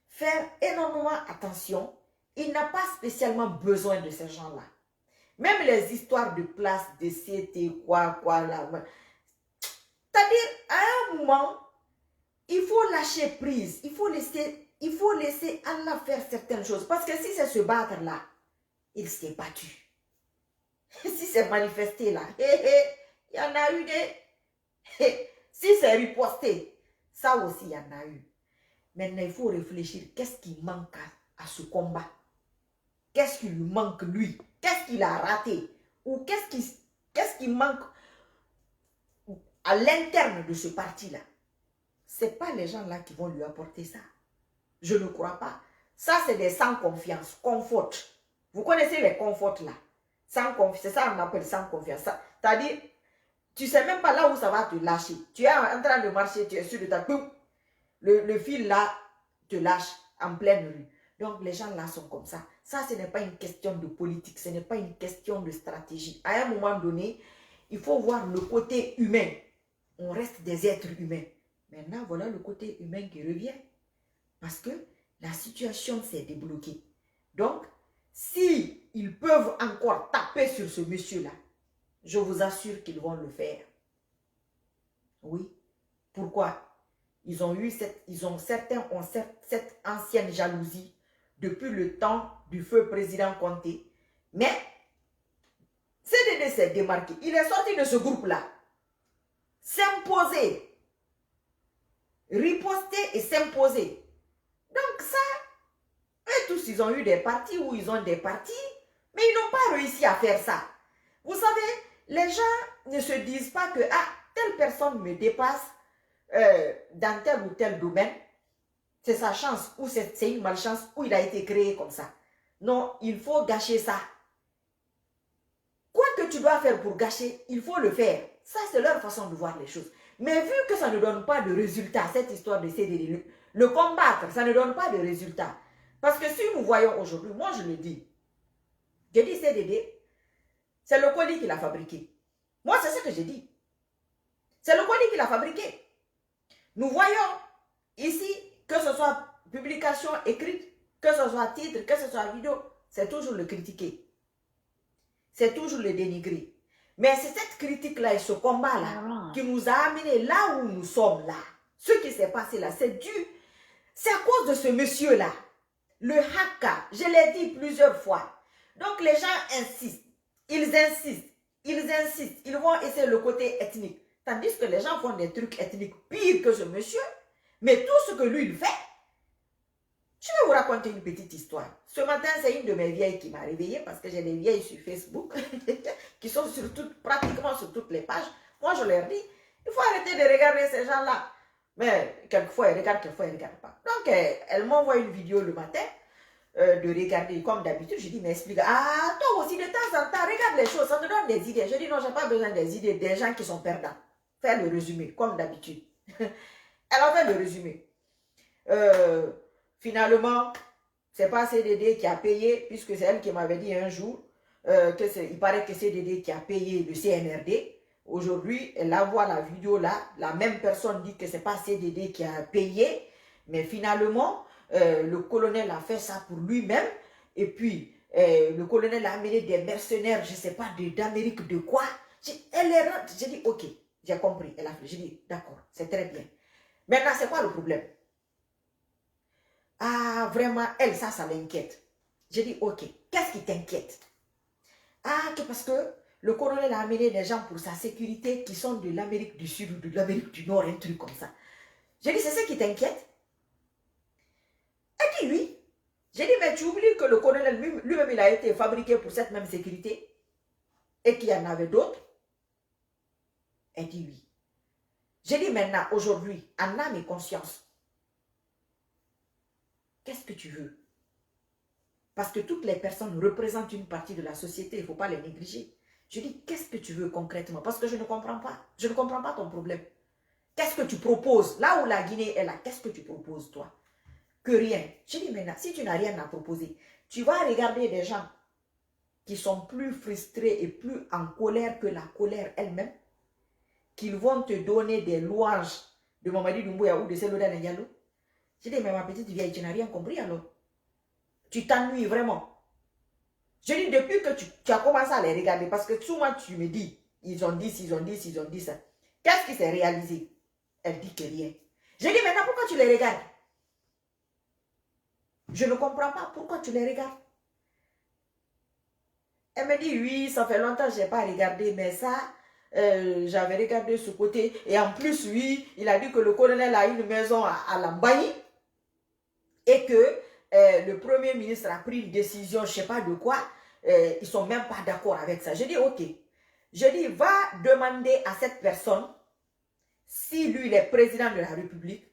faire énormément attention. Il n'a pas spécialement besoin de ces gens-là. Même les histoires de place, de CT, quoi, là. C'est-à-dire, à un moment, il faut lâcher prise. Il faut laisser Allah faire certaines choses. Parce que si c'est se battre là, il s'est battu. Si c'est manifesté là, il y en a eu des... Si c'est riposté, ça aussi il y en a eu. Maintenant, il faut réfléchir, qu'est-ce qui manque à ce combat? Qu'est-ce qui lui manque lui? Qu'est-ce qu'il a raté? Ou qu'est-ce qui manque à l'interne de ce parti-là? Ce n'est pas les gens-là qui vont lui apporter ça. Je ne crois pas. Ça, c'est des sans confiance, confort. Vous connaissez les conforts là. Sans confiance, c'est ça qu'on appelle sans confiance. C'est-à-dire, tu ne sais même pas là où ça va te lâcher. Tu es en train de marcher, tu es sûr de ta... Le fil là te lâche en pleine rue. Donc, les gens là sont comme ça. Ça, ce n'est pas une question de politique, ce n'est pas une question de stratégie. À un moment donné, il faut voir le côté humain. On reste des êtres humains. Maintenant, voilà le côté humain qui revient. Parce que la situation s'est débloquée. Donc, si ils peuvent encore taper sur ce monsieur-là, je vous assure qu'ils vont le faire. Oui. Pourquoi? Certains ont cette ancienne jalousie depuis le temps du feu président Conté. Mais CDD s'est démarqué. Il est sorti de ce groupe-là. S'imposer. Riposter et s'imposer. Donc ça, eux tous, ils ont eu des partis ou ils ont des partis, mais ils n'ont pas réussi à faire ça. Vous savez, les gens ne se disent pas que telle personne me dépasse dans tel ou tel domaine. C'est sa chance ou c'est une malchance ou il a été créé comme ça. Non, il faut gâcher ça. Quoi que tu dois faire pour gâcher, il faut le faire. Ça, c'est leur façon de voir les choses. Mais vu que ça ne donne pas de résultat, cette histoire de CDD, le combattre, ça ne donne pas de résultat. Parce que si nous voyons aujourd'hui, moi je le dis, je dis CDD, c'est le colis qui l'a fabriqué. Moi, c'est ce que je dis. C'est le colis qui l'a fabriqué. Nous voyons ici, que ce soit publication écrite, que ce soit titre, que ce soit vidéo, c'est toujours le critiquer. C'est toujours le dénigrer. Mais c'est cette critique-là et ce combat-là qui nous a amenés là où nous sommes là. Ce qui s'est passé là, c'est à cause de ce monsieur-là. Le haka, je l'ai dit plusieurs fois. Donc les gens insistent, ils vont essayer le côté ethnique. Tandis que les gens font des trucs ethniques pires que ce monsieur. Mais tout ce que lui, il fait, je vais vous raconter une petite histoire. Ce matin, c'est une de mes vieilles qui m'a réveillée parce que j'ai des vieilles sur Facebook qui sont pratiquement sur toutes les pages. Moi, je leur dis, il faut arrêter de regarder ces gens-là. Mais quelquefois, elles regardent, quelquefois, elles ne regardent pas. Donc, elle m'envoie une vidéo le matin de regarder comme d'habitude. Je dis, mais explique. Ah, toi aussi, de temps en temps, regarde les choses, ça te donne des idées. Je dis, non, je n'ai pas besoin des idées des gens qui sont perdants. Fais le résumé, comme d'habitude. Elle a fait le résumé. Finalement, c'est pas CDD qui a payé, puisque c'est elle qui m'avait dit un jour il paraît que c'est CDD qui a payé le CNRD. Aujourd'hui, elle voit la vidéo là, la même personne dit que c'est pas CDD qui a payé, mais finalement, le colonel a fait ça pour lui-même, et puis le colonel a amené des mercenaires, je sais pas, d'Amérique de quoi. J'ai dit, ok, j'ai compris. Elle a fait, j'ai dit, d'accord, c'est très bien. Maintenant, c'est quoi le problème? Ah, vraiment, elle, ça l'inquiète. J'ai dit, ok, qu'est-ce qui t'inquiète? Ah, parce que le colonel a amené des gens pour sa sécurité qui sont de l'Amérique du Sud ou de l'Amérique du Nord, un truc comme ça. J'ai dit, c'est ce qui t'inquiète? Elle dit oui. J'ai dit, mais tu oublies que le colonel lui-même, il a été fabriqué pour cette même sécurité et qu'il y en avait d'autres? Elle dit oui. J'ai dit maintenant, aujourd'hui, en âme et conscience, qu'est-ce que tu veux? Parce que toutes les personnes représentent une partie de la société, il ne faut pas les négliger. Je dis, qu'est-ce que tu veux concrètement? Parce que je ne comprends pas. Je ne comprends pas ton problème. Qu'est-ce que tu proposes? Là où la Guinée est là, qu'est-ce que tu proposes, toi? Que rien. Je dis maintenant, si tu n'as rien à proposer, tu vas regarder des gens qui sont plus frustrés et plus en colère que la colère elle-même, qu'ils vont te donner des louanges de Mamadi Doumbouya ou de Seloda Ndiallo. Je dis, mais ma petite vieille, tu n'as rien compris alors. Tu t'ennuies vraiment. Je dis, depuis que tu as commencé à les regarder, parce que souvent tu me dis, ils ont dit ça. Qu'est-ce qui s'est réalisé? Elle dit que rien. Je dis, maintenant, pourquoi tu les regardes? Je ne comprends pas pourquoi tu les regardes. Elle me dit, oui, ça fait longtemps que je n'ai pas regardé, mais ça, j'avais regardé ce côté. Et en plus, oui, il a dit que le colonel a une maison à Lambaye et que le premier ministre a pris une décision, je ne sais pas de quoi, ils ne sont même pas d'accord avec ça. Je dis, ok. Je dis, va demander à cette personne, si lui, il est président de la République,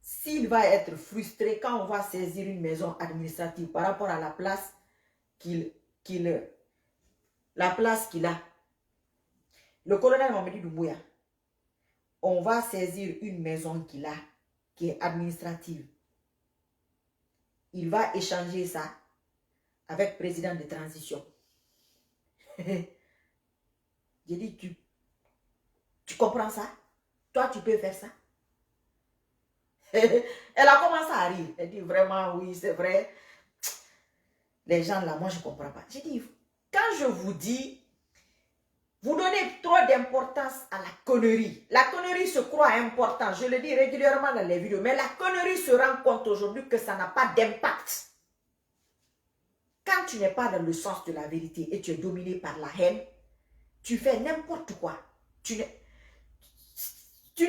s'il va être frustré quand on va saisir une maison administrative par rapport à la place qu'il a. Le colonel Mamadi Doumbouya, on va saisir une maison qu'il a, qui est administrative. Il va échanger ça avec le président de transition. J'ai dit, tu comprends ça? Toi, tu peux faire ça? Elle a commencé à rire. Elle dit vraiment, oui, c'est vrai. Les gens là, moi, je ne comprends pas. J'ai dit, quand je vous dis, vous donnez trop d'importance à la connerie. La connerie se croit importante. Je le dis régulièrement dans les vidéos. Mais la connerie se rend compte aujourd'hui que ça n'a pas d'impact. Quand tu n'es pas dans le sens de la vérité et tu es dominé par la haine, tu fais n'importe quoi. Tu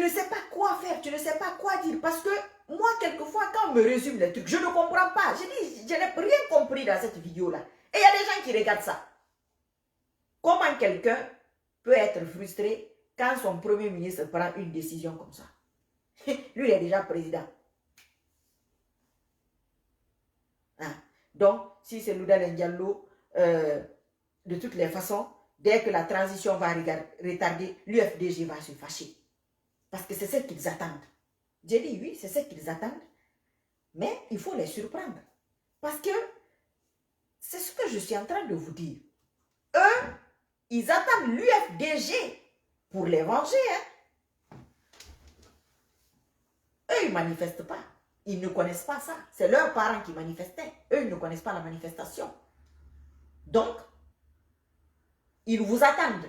ne sais pas quoi faire, tu ne sais pas quoi dire. Parce que moi, quelquefois, quand on me résume les trucs, je ne comprends pas. Je dis, je n'ai rien compris dans cette vidéo-là. Et il y a des gens qui regardent ça. Comment quelqu'un peut être frustré quand son premier ministre prend une décision comme ça? Lui, il est déjà président. Hein? Donc, si c'est Loudal Ndiallo, de toutes les façons, dès que la transition va retarder, l'UFDG va se fâcher. Parce que c'est ce qu'ils attendent. J'ai dit oui, c'est ce qu'ils attendent. Mais il faut les surprendre. Parce que c'est ce que je suis en train de vous dire. Eux, ils attendent l'UFDG pour les venger. Hein? Eux, ils ne manifestent pas. Ils ne connaissent pas ça. C'est leurs parents qui manifestaient. Eux, ils ne connaissent pas la manifestation. Donc, ils vous attendent.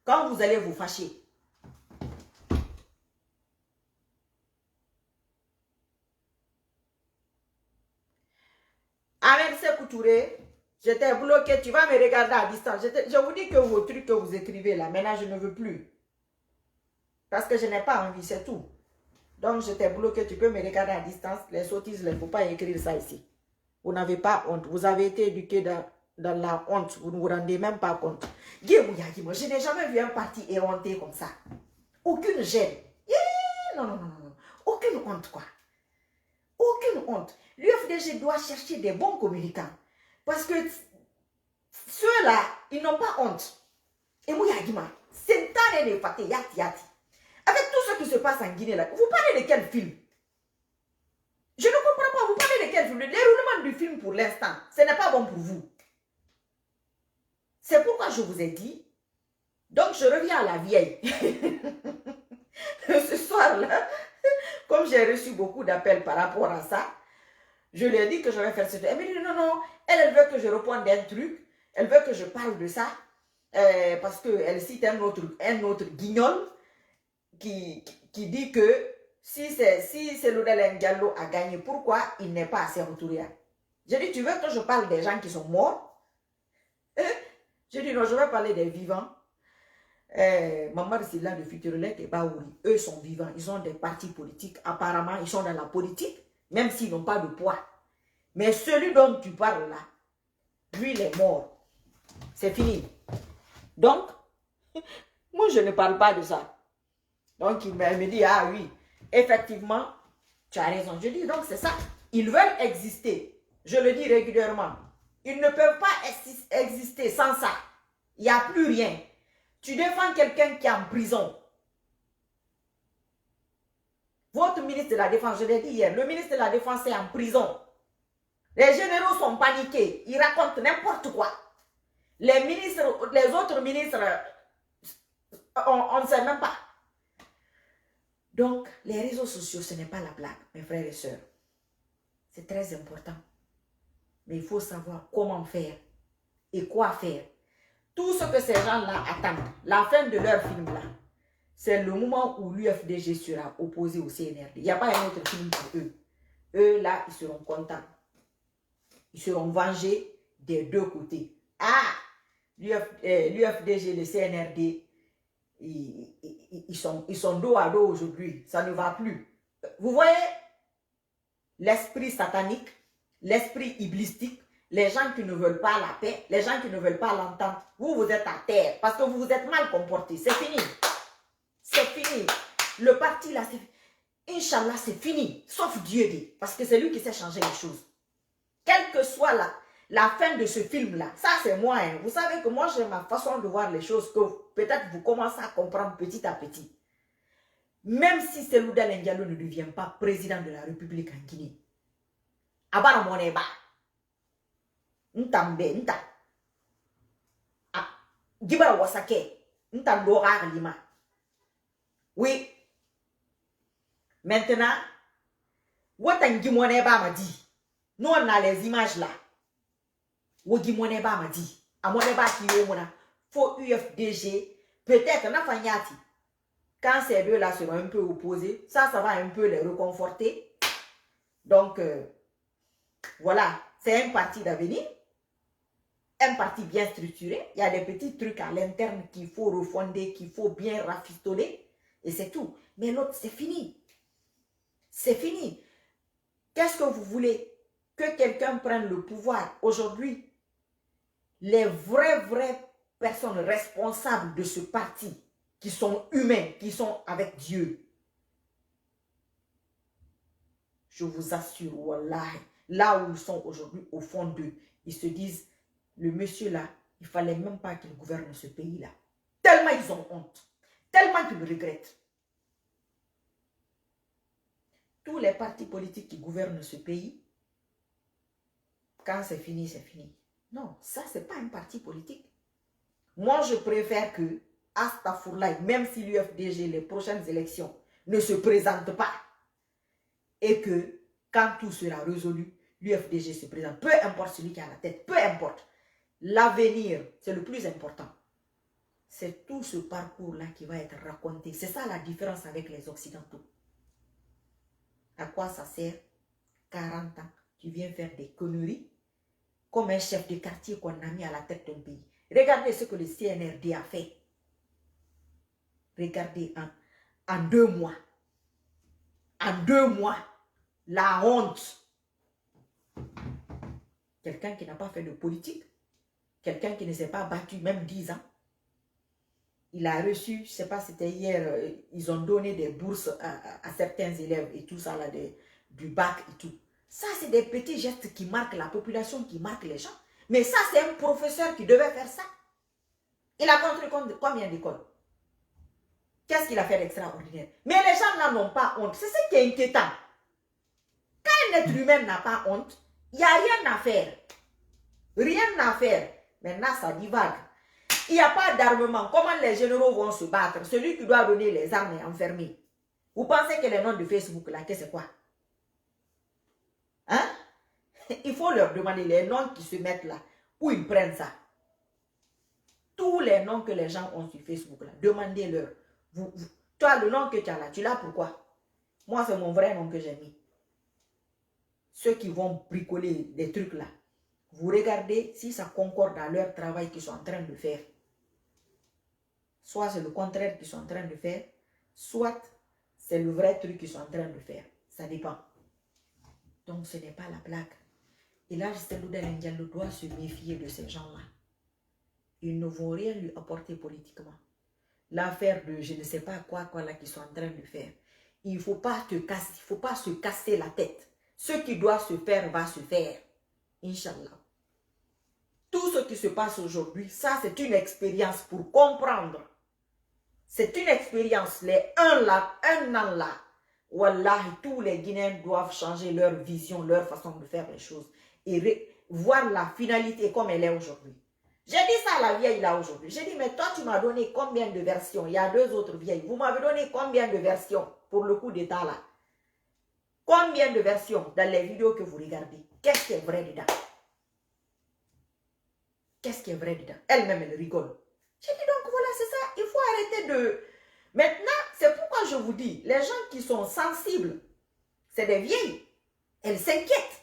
Quand vous allez vous fâcher. Ahmed Sékou Touré, j'étais bloqué. Tu vas me regarder à distance. Je vous dis que vos trucs que vous écrivez là, maintenant, je ne veux plus. Parce que je n'ai pas envie, c'est tout. Donc, j'étais bloqué. Tu peux me regarder à distance. Les sottises, il ne faut pas écrire ça ici. Vous n'avez pas honte. Vous avez été éduqué dans la honte. Vous ne vous rendez même pas compte. Je n'ai jamais vu un parti éhonté comme ça. Aucune gêne. Non, non, non, non. Aucune honte, quoi. Aucune honte. L'UFDG doit chercher des bons communicants. Parce que ceux-là, ils n'ont pas honte. Et moi, c'est un de faté, yati. Avec tout ce qui se passe en Guinée, là, vous parlez de quel film? Je ne comprends pas. Vous parlez de quel film? Le déroulement du film pour l'instant, ce n'est pas bon pour vous. C'est pourquoi je vous ai dit. Donc, je reviens à la vieille. Ce soir-là, comme j'ai reçu beaucoup d'appels par rapport à ça, je lui ai dit que je vais faire ce truc. Elle me dit non, non, elle veut que je réponde d'un truc. Elle veut que je parle de ça. Parce qu'elle cite un autre guignol qui dit que si c'est Loudal Ndiallo a gagné, pourquoi il n'est pas assez retourné? J'ai dit, tu veux que je parle des gens qui sont morts? J'ai dit non, je vais parler des vivants. Mamad Silla de Futurelec et Baouri, eux sont vivants, ils ont des partis politiques, apparemment ils sont dans la politique, même s'ils n'ont pas de poids. Mais celui dont tu parles là, lui il est mort. C'est fini. Donc, moi je ne parle pas de ça. Donc il me dit, ah oui, effectivement, tu as raison. Je dis donc c'est ça. Ils veulent exister. Je le dis régulièrement. Ils ne peuvent pas exister sans ça. Il n'y a plus rien. Tu défends quelqu'un qui est en prison. Votre ministre de la Défense, je l'ai dit hier, le ministre de la Défense est en prison. Les généraux sont paniqués. Ils racontent n'importe quoi. Les ministres, les autres ministres, on ne sait même pas. Donc, les réseaux sociaux, ce n'est pas la blague, mes frères et sœurs. C'est très important. Mais il faut savoir comment faire et quoi faire. Tout ce que ces gens-là attendent, la fin de leur film-là, c'est le moment où l'UFDG sera opposé au CNRD. Il n'y a pas un autre film pour eux. Eux, là, ils seront contents. Ils seront vengés des deux côtés. Ah, l'UFDG, le CNRD, ils sont dos à dos aujourd'hui. Ça ne va plus. Vous voyez l'esprit satanique, l'esprit iblistique, les gens qui ne veulent pas la paix, les gens qui ne veulent pas l'entente. Vous êtes à terre parce que vous vous êtes mal comportés. C'est fini. C'est fini. Le parti là, c'est... Inch'Allah, c'est fini. Sauf Dieu dit. Parce que c'est lui qui sait changer les choses. Quelle que soit la fin de ce film-là, ça c'est moi. Hein. Vous savez que moi j'ai ma façon de voir les choses que peut-être vous commencez à comprendre petit à petit. Même si Cellou Dalein Diallo ne devient pas président de la République en Guinée, abana moneba, ntambe nta, gibara wasake, ntandora lima. Oui. Maintenant, Watangi moneba m'a dit. Nous on a les images là. Wogi moneba m'a dit. A moneba qui yomona. Faut UFDG. Peut-être na fanyati. Quand ces deux-là seront un peu opposés, ça va un peu les reconforter. Donc, voilà, c'est un parti d'avenir. Un parti bien structuré. Il y a des petits trucs à l'interne qu'il faut refonder, qu'il faut bien rafistoler. Et c'est tout. Mais l'autre, c'est fini. C'est fini. Qu'est-ce que vous voulez? Que quelqu'un prenne le pouvoir. Aujourd'hui, les vraies personnes responsables de ce parti, qui sont humains, qui sont avec Dieu, je vous assure, wallahi, là où ils sont aujourd'hui, au fond d'eux, ils se disent, le monsieur là, il ne fallait même pas qu'il gouverne ce pays-là. Tellement ils ont honte, tellement qu'ils le regrettent. Tous les partis politiques qui gouvernent ce pays, quand c'est fini, c'est fini. Non, ça, ce n'est pas un parti politique. Moi, je préfère que, Astafourlaï, même si l'UFDG, les prochaines élections, ne se présente pas, et que, quand tout sera résolu, l'UFDG se présente. Peu importe celui qui a la tête, peu importe. L'avenir, c'est le plus important. C'est tout ce parcours-là qui va être raconté. C'est ça la différence avec les Occidentaux. À quoi ça sert? 40 ans, tu viens faire des conneries comme un chef de quartier qu'on a mis à la tête d'un pays. Regardez ce que le CNRD a fait. Regardez en 2 mois. En 2 mois, la honte. Quelqu'un qui n'a pas fait de politique, quelqu'un qui ne s'est pas battu même 10 ans. Il a reçu, je ne sais pas, c'était hier, ils ont donné des bourses à certains élèves et tout ça, là, du bac et tout. Ça, c'est des petits gestes qui marquent la population, qui marquent les gens. Mais ça, c'est un professeur qui devait faire ça. Il a construit combien d'écoles? Qu'est-ce qu'il a fait d'extraordinaire? Mais les gens là n'ont pas honte. C'est ce qui est inquiétant. Quand un être humain n'a pas honte, il n'y a rien à faire. Rien à faire. Maintenant, ça divague. Il n'y a pas d'armement. Comment les généraux vont se battre? Celui qui doit donner les armes est enfermé. Vous pensez que les noms de Facebook là, qu'est-ce que c'est quoi? Hein? Il faut leur demander les noms qui se mettent là. Où ils prennent ça? Tous les noms que les gens ont sur Facebook là, demandez-leur. Toi, le nom que tu as là, tu l'as pourquoi? Moi, c'est mon vrai nom que j'ai mis. Ceux qui vont bricoler des trucs là, vous regardez si ça concorde à leur travail qu'ils sont en train de faire. Soit c'est le contraire qu'ils sont en train de faire, soit c'est le vrai truc qu'ils sont en train de faire. Ça dépend. Donc, ce n'est pas la blague. Et là, Cellou Dalein Diallo doit se méfier de ces gens-là. Ils ne vont rien lui apporter politiquement. L'affaire de je ne sais pas quoi là qu'ils sont en train de faire. Il ne faut pas se casser la tête. Ce qui doit se faire va se faire. Inch'Allah. Tout ce qui se passe aujourd'hui, ça c'est une expérience pour comprendre. C'est une expérience. Les un an là. Wallahi, tous les Guinéens doivent changer leur vision, leur façon de faire les choses. Et voir la finalité comme elle est aujourd'hui. J'ai dit ça à la vieille là aujourd'hui. J'ai dit, mais toi tu m'as donné combien de versions? Il y a 2 autres vieilles. Vous m'avez donné combien de versions pour le coup d'état là? Combien de versions dans les vidéos que vous regardez? Qu'est-ce qui est vrai dedans? Qu'est-ce qui est vrai dedans? Elle-même, elle rigole. J'ai dit donc voilà, c'est ça. Il faut arrêter de... Maintenant, c'est pourquoi je vous dis, les gens qui sont sensibles, c'est des vieilles. Elles s'inquiètent.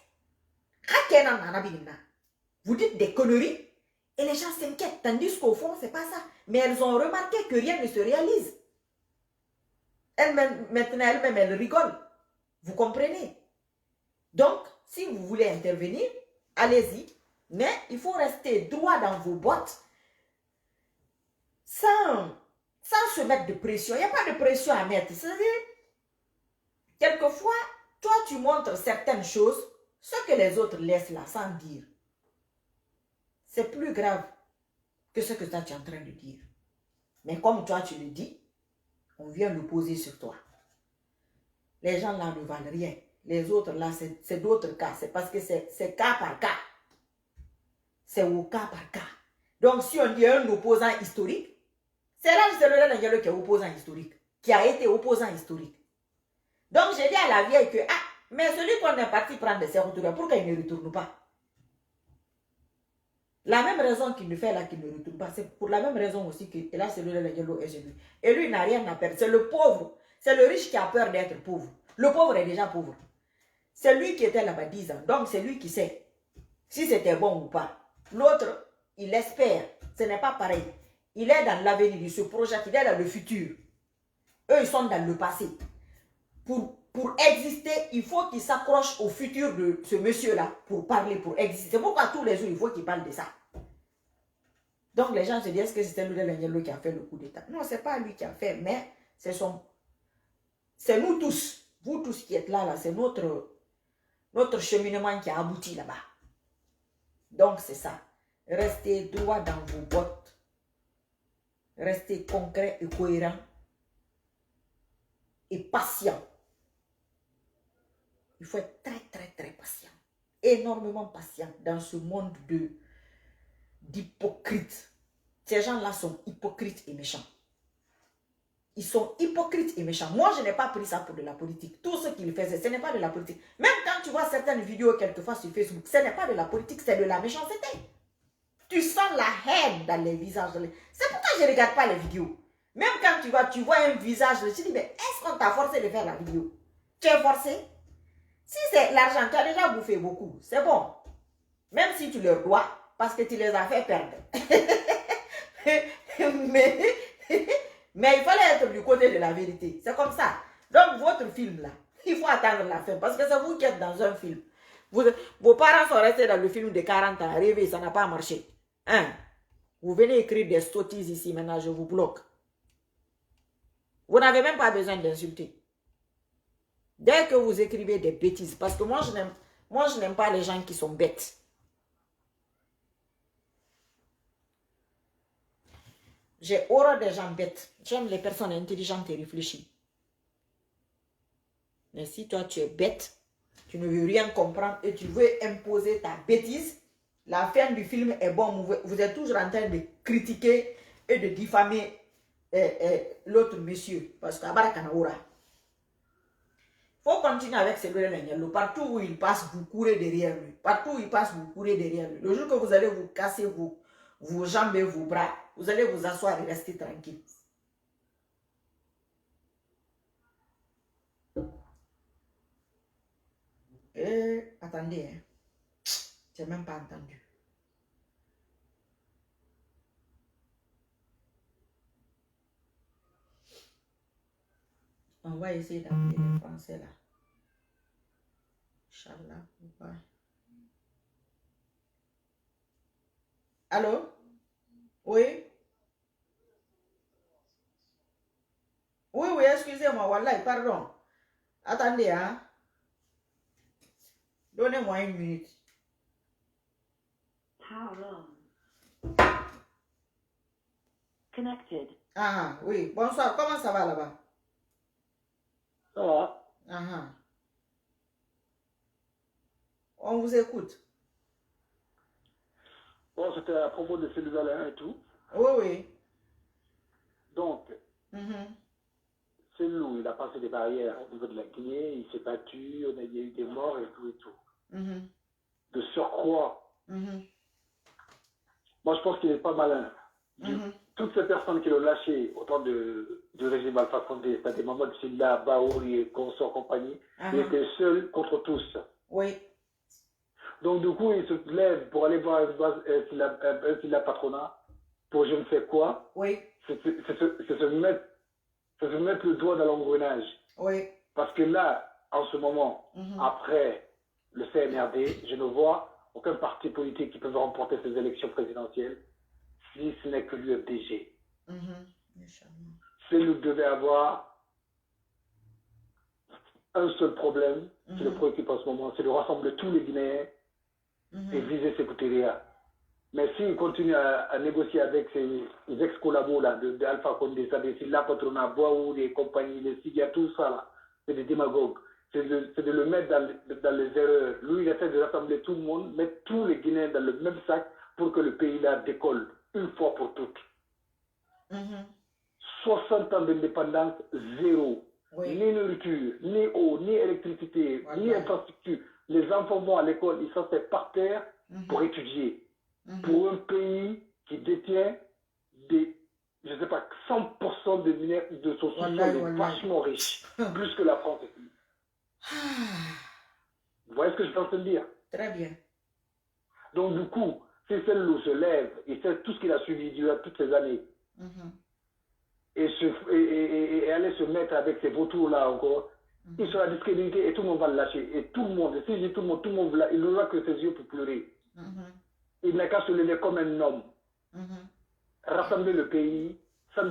Vous dites des conneries et les gens s'inquiètent. Tandis qu'au fond, c'est pas ça. Mais elles ont remarqué que rien ne se réalise. Maintenant, elles-mêmes, elles rigolent. Vous comprenez? Donc, si vous voulez intervenir, allez-y. Mais il faut rester droit dans vos bottes sans se mettre de pression. Il n'y a pas de pression à mettre. C'est-à-dire, quelquefois, toi, tu montres certaines choses, ce que les autres laissent là, sans dire. C'est plus grave que ce que toi, tu es en train de dire. Mais comme toi, tu le dis, on vient le poser sur toi. Les gens là ne valent rien. Les autres là, c'est d'autres cas. C'est parce que c'est cas par cas. C'est au cas par cas. Donc, si on dit un opposant historique, c'est là que c'est le Daniel qui est opposant historique, qui a été opposant historique. Donc, j'ai dit à la vieille que, ah, mais celui qu'on est parti prendre de ses retours, pourquoi il ne retourne pas? La même raison qu'il ne fait là, qu'il ne retourne pas, c'est pour la même raison aussi que, et là, c'est le Daniel est chez lui. Et lui, il n'a rien à perdre. C'est le pauvre. C'est le riche qui a peur d'être pauvre. Le pauvre est déjà pauvre. C'est lui qui était là-bas 10 ans. Donc, c'est lui qui sait si c'était bon ou pas. L'autre, il espère. Ce n'est pas pareil. Il est dans l'avenir, il se projette, il est dans le futur. Eux, ils sont dans le passé. Pour exister, il faut qu'il s'accroche au futur de ce monsieur-là pour parler, pour exister. C'est pourquoi tous les jours, il faut qu'il parle de ça. Donc, les gens se disent, est-ce que c'est lui qui a fait le coup d'État? Non, ce n'est pas lui qui a fait, mais c'est nous tous. Vous tous qui êtes là, c'est notre cheminement qui a abouti là-bas. Donc, c'est ça. Restez droit dans vos bottes. Restez concret et cohérent. Et patient. Il faut être très, très, très patient. Énormément patient dans ce monde d'hypocrites. Ces gens-là sont hypocrites et méchants. Ils sont hypocrites et méchants. Moi, je n'ai pas pris ça pour de la politique. Tout ce qu'ils faisaient, ce n'est pas de la politique. Même quand tu vois certaines vidéos quelquefois sur Facebook, ce n'est pas de la politique, c'est de la méchanceté. Tu sens la haine dans les visages. C'est pourquoi je ne regarde pas les vidéos. Même quand tu vois un visage, je te dis, mais est-ce qu'on t'a forcé de faire la vidéo? Tu es forcé? Si c'est l'argent, tu as déjà bouffé beaucoup. C'est bon. Même si tu leur dois, parce que tu les as fait perdre. mais il fallait être du côté de la vérité. C'est comme ça. Donc, votre film là, il faut attendre la fin. Parce que c'est vous qui êtes dans un film. Vos parents sont restés dans le film de 40 ans, rêver, ça n'a pas marché. Hein? Vous venez écrire des sottises ici, maintenant je vous bloque. Vous n'avez même pas besoin d'insulter. Dès que vous écrivez des bêtises, parce que moi je n'aime pas les gens qui sont bêtes. J'ai horreur des gens bêtes. J'aime les personnes intelligentes et réfléchies. Mais si toi tu es bête, tu ne veux rien comprendre et tu veux imposer ta bêtise, la fin du film est bon. Vous êtes toujours en train de critiquer et de diffamer l'autre monsieur. Parce que il faut continuer avec celui-là. Partout où il passe, vous courez derrière lui. Partout où il passe, vous courez derrière lui. Le jour que vous allez vous casser vos jambes et vos bras, vous allez vous asseoir et rester tranquille. Attendez, hein. Je n'ai même pas entendu. On va essayer d'appeler les Français là. Inch'Allah, ou pas. Allô? Oui? Oui, oui, excusez-moi, Wallah, pardon. Attendez, hein. Donnez-moi une minute. Power on. Connected. Ah, oui. Bonsoir, comment ça va là-bas? Ça va. Ah, on vous écoute. Bon, c'était à propos de Cellule et tout. Oui, oui. Donc, C'est Cellule, il a passé des barrières au niveau de la Guinée, il s'est battu, il y a eu des morts et tout et tout. De surcroît, moi je pense qu'il n'est pas malin. Toutes ces personnes qui l'ont lâché au temps du régime Alpha Condé, c'est-à-dire Mamadou Silla, Baouri et consorts compagnie, il était seul contre tous. Oui. Donc du coup, il se lève pour aller voir un Silla patronat pour je ne sais quoi. Oui. C'est se mettre le doigt dans l'engrenage. Oui. Parce que là, en ce moment, après le CNRD, je ne vois aucun parti politique qui peut remporter ces élections présidentielles si ce n'est que l'UFDG. Cellule devait avoir un seul problème qui le préoccupe en ce moment, c'est de rassembler tous les Guinéens et viser Sékou-Touré. Mais s'il continue à négocier avec ses ex-collabos d'Alpha Condé, c'est la patronat Boaou, les compagnies, les Sigia, tout ça, là, c'est des démagogues. C'est de le mettre dans les erreurs. Lui, il essaie de rassembler tout le monde, mettre tous les Guinéens dans le même sac pour que le pays là décolle une fois pour toutes. 60 ans d'indépendance, zéro. Oui. Ni nourriture, ni eau, ni électricité, ni infrastructure. Les enfants vont à l'école, ils sont par terre pour étudier. Pour un pays qui détient des, je ne sais pas, 100% de son sous-sol est vachement riche, plus que la France. Vous voyez ce que je suis en train de dire? Très bien. Donc du coup, si celle-là se lève et c'est tout ce qu'il a suivi durant toutes ces années, et aller se mettre avec ces vautours-là encore, il sera discrédité et tout le monde va le lâcher. Et tout le monde, si je dis tout le monde, il n'aura que ses yeux pour pleurer. Il n'a qu'à se lever comme un homme, rassembler le pays, sans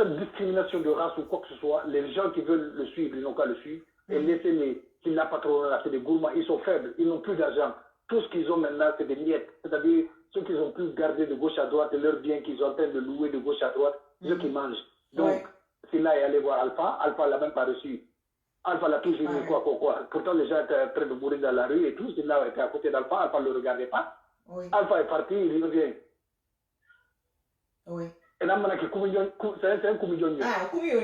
discrimination de race ou quoi que ce soit. Les gens qui veulent le suivre, ils n'ont qu'à le suivre. Et laissez-les, s'ils n'ont pas trop là, c'est des gourmands, ils sont faibles, ils n'ont plus d'argent. Tout ce qu'ils ont maintenant, c'est des miettes. C'est-à-dire, ceux qui ont pu garder de gauche à droite et leurs biens qu'ils sont en train de louer de gauche à droite, ceux qui mangent. Donc, s'il là est allé voir Alpha, Alpha l'a même pas reçu. Alpha l'a toujours dit quoi. Pourtant, les gens étaient en train de mourir dans la rue et tout. S'il là était à côté d'Alpha, Alpha ne le regardait pas. Alpha est parti, il revient. Et là, c'est un comédien. Ah, comédien.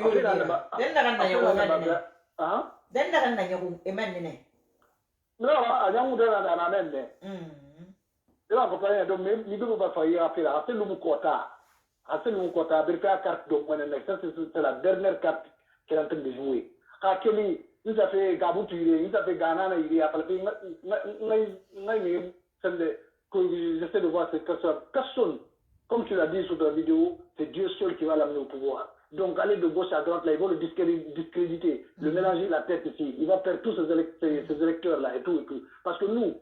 Non, à Yamoudara, dans la même. Et là, donc, il ne peut pas faire affaire. C'est le Moukota. C'est le Moukota. C'est la dernière carte qu'elle est en train de jouer. Kelly, il a fait Gabou Turé, il a fait Ghana, il a fait. J'essaie de voir cette personne. Personne, comme tu l'as dit sur ta vidéo, c'est Dieu seul qui va l'amener au pouvoir. Donc, aller de gauche à droite, là, ils vont le discréditer, le mélanger la tête ici. Il va perdre tous ces électeurs-là et tout. Parce que nous,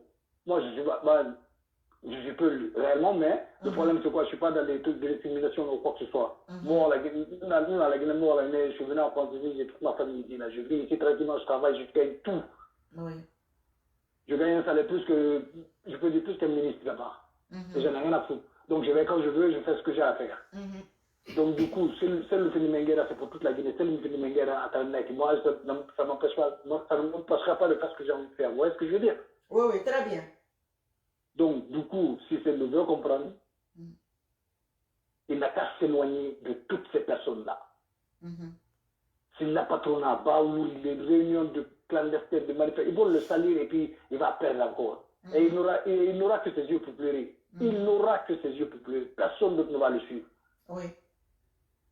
moi, je peux réellement, mais le problème, c'est quoi? Je ne suis pas dans les trucs de discrimination ou quoi que ce soit. Moi, la Guinée, je suis venu en France, j'ai toute ma famille ici. Là. Je vis ici tranquillement, je travaille, je gagne tout. Je gagne un salaire plus que, je peux dire plus qu'un ministre là-bas. Et j'en ai rien à foutre. Donc, je vais quand je veux, je fais ce que j'ai à faire. Donc, du coup, c'est le phénomène, c'est pour toute la Guinée, c'est le phénomène à Internet. Moi, ça ne m'empêchera pas de faire ce que j'ai envie de faire. Vous voyez ce que je veux dire? Oui, très bien. Donc, du coup, si c'est le veut comprendre, il n'a qu'à s'éloigner de toutes ces personnes-là. S'il n'a pas trop Baou, les réunions de clandestins, de manifestants, ils vont le salir et puis il va perdre encore. Et il n'aura que ses yeux pour pleurer. Il n'aura que ses yeux pour pleurer. Personne d'autre ne va le suivre.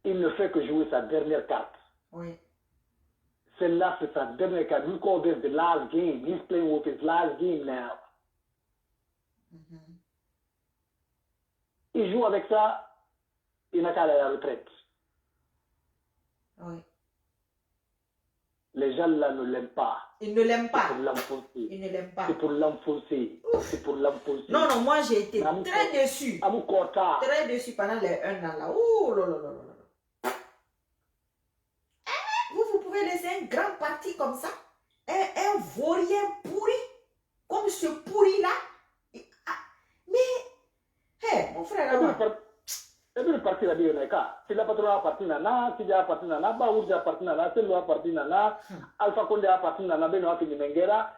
Il ne fait que jouer sa dernière carte. Celle-là, c'est sa dernière carte. We call this the last game. He's playing with his last game now. Il joue avec ça, il n'a qu'à aller à la retraite. Les gens là ne l'aiment pas. Ils ne l'aiment pas. C'est pour l'enfoncer. Ils ne l'aiment pas. C'est pour l'enfoncer. C'est pour l'enfoncer. Non, moi j'ai été très déçu. Très déçu pendant les 1 an là. Ouh là là là là. Vous pouvez laisser un grand parti comme ça, un vaurien pourri, comme ce pourri là. Mais, mon frère, et puis le parti a dit, si la patronne a parti nana, si a parti nana, Baouz a parti nana, c'est a parti nana, Alpha Condé a parti nana, Benoît Fini Menguera.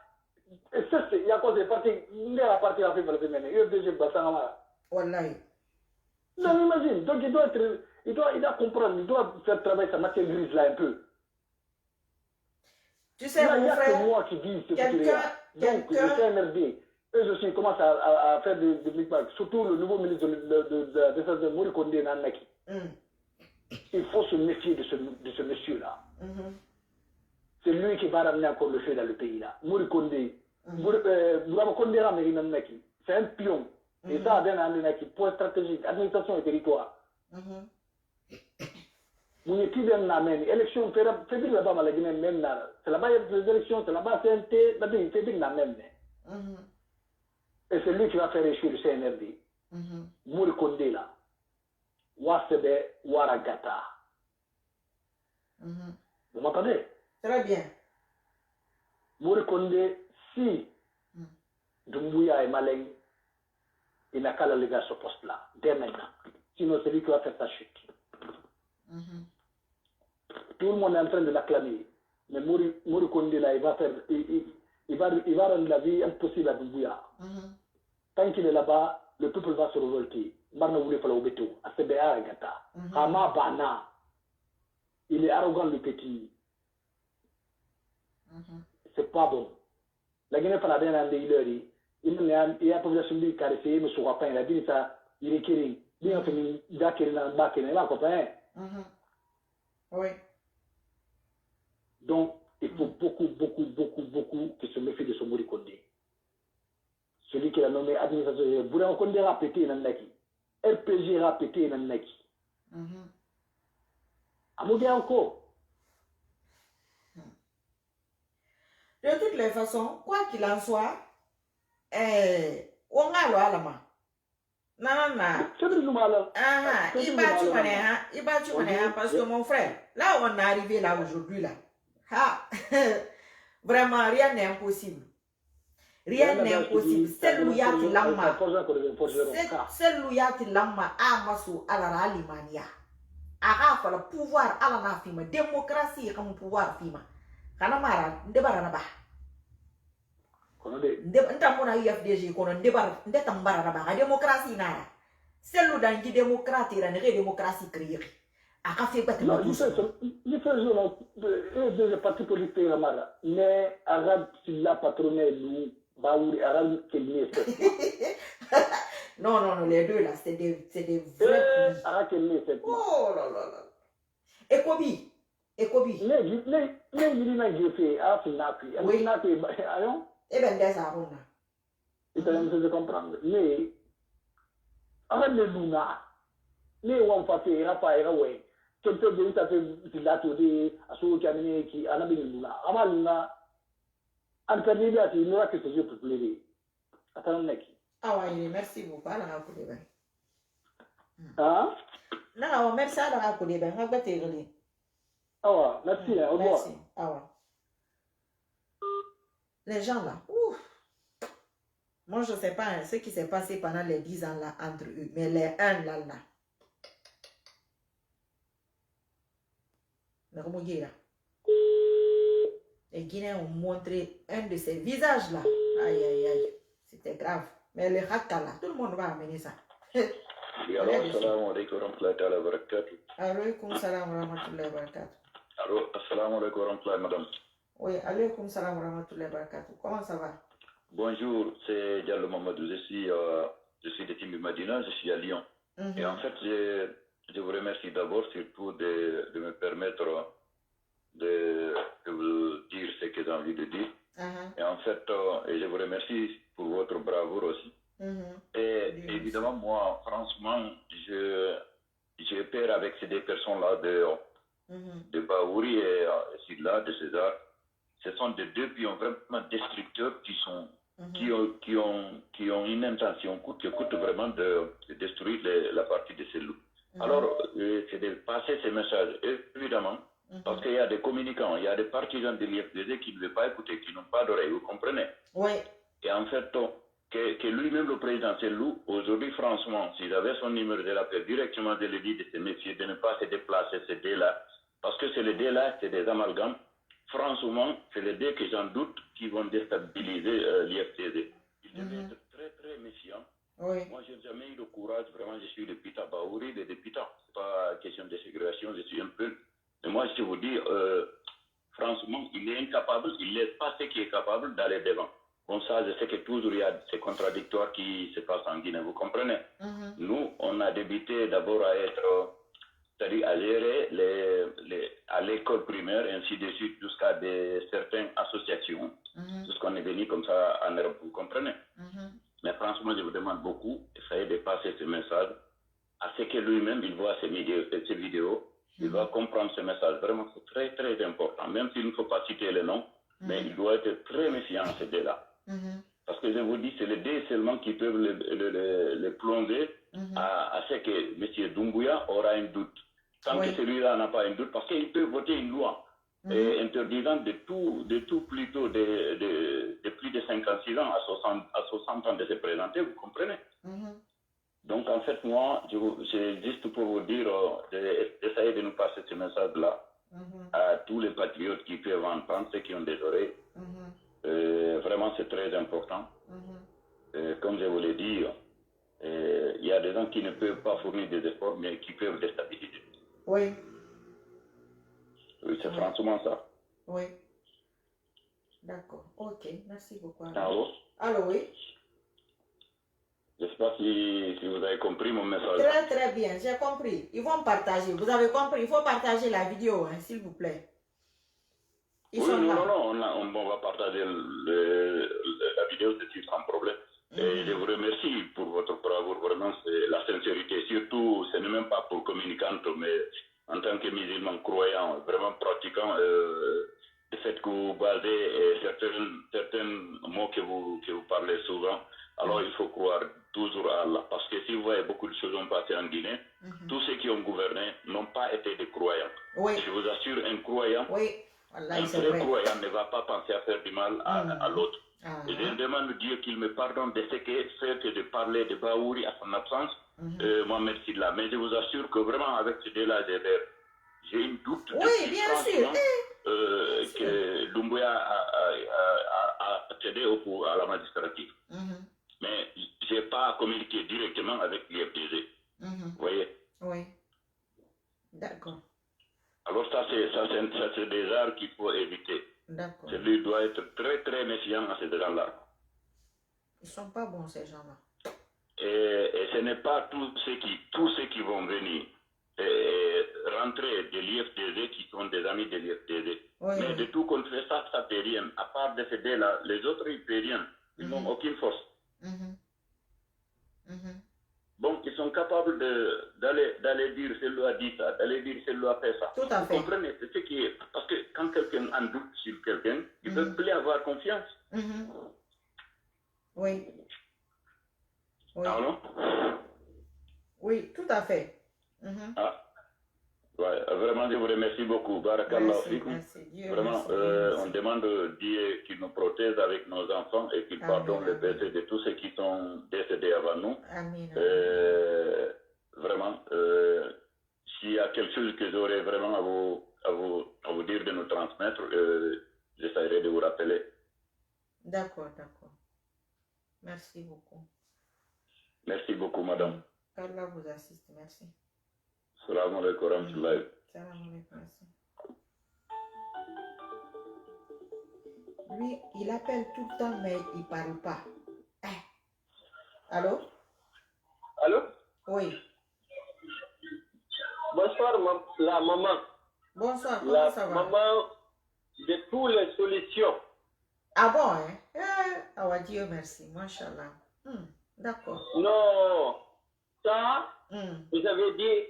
Et ça, il y a quoi de parti, il y a la partie à faire le féminin, il y a deux Bassangama. Wallahi. Non, imagine, donc il doit comprendre, il doit faire travailler sa matière grise là un peu. Tu sais, là, mon frère, c'est moi qui dis ce que donc, le CNRD. Eux aussi, ils commencent à faire des micmacs. Surtout le nouveau ministre de la Défense de Mori Kondé Nanaki. Il faut se méfier de ce monsieur-là. C'est lui qui va ramener encore le feu dans le pays là. Mori Kondé. Bourama Kondé Rameri Nanaki. C'est un pion. Et ça, bien Nanaki. Point stratégique, administration et territoire. Vous n'êtes plus bien namen. Élection, février là-bas, la Guinée même là. C'est là-bas, il y a des élections, c'est là-bas, CNT, là-bas, il fait bien namen. Et c'est lui qui va faire échouer le CNRD. Mouri Kondé là. Wasebe Waragata. Vous m'entendez? Très bien. Mori Kondé, si Doumbouya est malin, il n'a qu'à le léguer à ce poste-là, dès maintenant. Sinon, c'est lui qui va faire sa chute. Tout le monde est en train de l'acclamer. Mais Mori Kondé, là, il va rendre la vie impossible à Doumbouya. Tant qu'il est là-bas, le peuple va se révolter. Marna voulait faire le béto. ACBA et Gata. Hama Bana. Il est arrogant, le petit. C'est pas bon. La Guinée Canadienne a des leurres. Il y a une population qui a essayé de se rappeler. Il a dit ça. Il est kiri. Il a fait d'accord dans le bac. Il a copain. Oui. Donc, il faut beaucoup que se méfie de ce Mori Kondé. Celui qui l'a nommé administrateur. Bourama Kondé a pété dans le naki. RPG a pété dans le naki. Amoudé encore. De toutes les façons, quoi qu'il en soit, on a l'alama. Non. C'est du mal. Il bat tu connais, parce que mon frère, là où on est arrivé là aujourd'hui, là, vraiment rien n'est impossible. Rien n'est impossible. C'est l'ouyati lama. C'est l'ouyati lama amasu alara alimania. Arafa le pouvoir alana fima. Démocratie comme pouvoir fima. Kanamara, ndebara naba. Ntamona UFDG kono ndetambara naba. Démocratie nara. C'est l'oudangi démocratie la nere démocratie créée. Aka fait pas non, il fait des partis politiques mais arabe s'il l'a patronné nous Baouri arabe qu'il est non, les deux là, c'est des vrais. Arabe qu'il est oh là. Ekobi. Mais il m'a fait à Finapi. Oui. Allons. Et ben des arona. Il t'a même fait comprendre. Mais arabe le luna. Mais on va faire Rafa ouais. Quelqu'un de ça fait la tour à ce qui a mis luna. Amaluna. En fait, il n'y aura que ce jeu pour plaider. Attends, mec. Ah oui, merci beaucoup. Alors, on va Hein? non, merci à la coulée. On va te relire. Ah, merci. Au revoir. Merci. Ah ouais. Les gens là, ouf. Moi, je ne sais pas ce qui s'est passé pendant les 10 ans là entre eux, mais les 1 là. là. Les Guinéens ont montré un de ces visages là. Aïe. C'était grave. Mais le haka là, tout le monde va amener ça. Alors, assalamu alaikum wa rahmatullahi wa barakatuh. Alaykoum salam wa rahmatullahi wa barakatuh. Alors, assalamu alaikum wa rahmatullahi, madame. Oui, alaykoum salam wa rahmatullahi wa barakatuh. Comment ça va? Bonjour, c'est Diallo Mamadou. Je suis de Timbi Madina, je suis à Lyon. Et en fait, je vous remercie d'abord surtout de me permettre de vous dire ce que j'ai envie de dire. Et en fait, je vous remercie pour votre bravoure aussi. Et évidemment, moi, franchement, j'ai peur avec ces deux personnes-là de Baouri et Sidla, de César. Ce sont des deux pions vraiment destructeurs qui ont une intention coûte vraiment de détruire la partie de ces loups. Alors, c'est de passer ces messages, évidemment, parce qu'il y a des communicants, il y a des partisans de l'IFDD qui ne veulent pas écouter, qui n'ont pas d'oreille, vous comprenez? Oui. Et en fait, que lui-même, le président Sellou, aujourd'hui, franchement, s'il avait son numéro de l'appel directement de lui dire de se méfier, de ne pas se déplacer, ces deux-là, parce que ces deux-là, c'est des amalgames. Franchement, c'est les deux que j'en doute qui vont déstabiliser l'IFDD. Ils devaient être très, très méfiants. Oui. Moi, je n'ai jamais eu le courage, vraiment, je suis le Pita Baouri, de Pita. Ce n'est pas question de ségrégation, je suis un peu. Mais moi, je vous dis, franchement, il est incapable, il ne laisse pas ce qui est capable d'aller devant. Comme ça, je sais que toujours il y a ces contradictoires qui se passent en Guinée, vous comprenez? Nous, on a débuté d'abord à être, c'est-à-dire à gérer à l'école primaire, ainsi de suite, jusqu'à certaines associations, jusqu'on est venu comme ça en Europe, vous comprenez? Mais franchement, je vous demande beaucoup, essayez de passer ce message à ce que lui-même, il voit ces vidéos, il va comprendre ce message. Vraiment, c'est très, très important. Même s'il ne faut pas citer les noms, mais il doit être très méfiant, ces deux-là. Parce que je vous dis, c'est les deux seulement qui peuvent le plonger à ce que M. Doumbouya aura un doute. Tant que celui-là n'a pas un doute, parce qu'il peut voter une loi. et interdisant de tout plutôt de plus de 56 ans à 60 ans de se présenter, vous comprenez? Donc, en fait, moi, c'est juste pour vous dire, d'essayer de nous passer ce message-là à tous les patriotes qui peuvent entendre, ceux qui ont des oreilles. Vraiment, c'est très important. Comme je vous l'ai dit, il y a des gens qui ne peuvent pas fournir des efforts, mais qui peuvent déstabiliser. Oui. Oui, c'est franchement ça. Oui. D'accord. Ok, merci beaucoup. Allô? Allô, oui. Je ne sais pas si vous avez compris mon message. Très, très bien, j'ai compris. Ils vont partager. Vous avez compris, il faut partager la vidéo, hein, s'il vous plaît. Ils sont là. Non, on va partager la vidéo, c'est sans problème. Et je vous remercie pour votre bravoure, vraiment, c'est la sincérité. Surtout, ce n'est même pas pour communicante, mais en tant que musulman croyant, vraiment pratiquant, le fait que vous basez certains mots que vous parlez souvent, alors il faut croire toujours à Allah. Parce que si vous voyez beaucoup de choses ont passé en Guinée, tous ceux qui ont gouverné n'ont pas été des croyants. Oui. Je vous assure, un croyant, un vrai croyant ne va pas penser à faire du mal à l'autre. Et je demande Dieu qu'il me pardonne de ce que c'est que de parler de Baouri à son absence, Mohamed Sidla. Mais je vous assure que vraiment avec ce délai j'ai une doute. Oui, bien sûr. Que Doumbouya a accédé à la magistrature. Mais je n'ai pas communiqué directement avec l'IFDG. Vous voyez? Oui. D'accord. Alors ça, c'est des arts qu'il faut éviter. D'accord. Celui doit être très, très méfiant à ces gens-là. Ils ne sont pas bons, ces gens-là. Et ce n'est pas tous ceux qui vont venir rentrer de l'IFDG qui sont des amis de l'IFDG. Mais de tout compte fait, ça ne peut rien. À part de ces deux-là, les autres, ils ne peuvent rien. Ils n'ont aucune force. Bon, ils sont capables d'aller dire celui a dit ça, d'aller dire celui a fait ça. Tout à fait. Vous comprenez? C'est ce qui est. Parce que quand quelqu'un en doute sur quelqu'un, il ne peut plus avoir confiance. Oui. Ah non? Oui, tout à fait. Ouais, vraiment, je vous remercie beaucoup. Barakallah. Merci. Dieu vraiment, merci. on demande Dieu qu'il nous protège avec nos enfants et qu'il pardonne les péchés de tous ceux qui sont décédés avant nous. Amen. Vraiment, s'il y a quelque chose que j'aurais vraiment à vous dire de nous transmettre, j'essaierai de vous rappeler. D'accord. Merci beaucoup. Merci beaucoup, madame. Allah vous assiste, merci. Salam alaikum wa rahmatullahi. Salam alaikum, merci. Lui, il appelle tout le temps, mais il ne parle pas. Allô? Allô? Oui. Bonsoir, la maman. Bonsoir, comment La ça va? maman de toutes les solutions. Ah bon, hein? Ah ouais, Dieu merci, Machallah. D'accord. Non, ça, vous avez dit,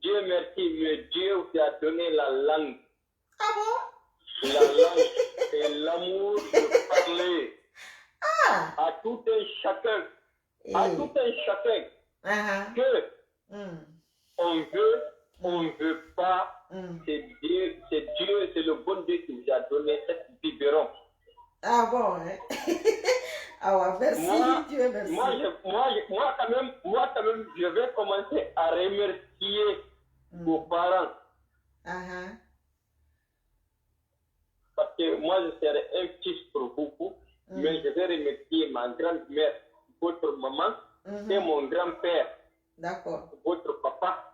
Dieu merci, mais Dieu vous a donné la langue. Ah bon? La langue et l'amour de parler à tout un chacun. À tout un chacun. Que on veut pas. C'est Dieu, c'est le bon Dieu qui vous a donné cette biberon. Ah bon, hein? Ah ouais, merci, Dieu merci. Moi quand même, je vais commencer à remercier vos parents. Parce que moi, je serai un fils pour beaucoup, mais je vais remercier ma grand-mère, votre maman, et mon grand-père. D'accord. Votre papa.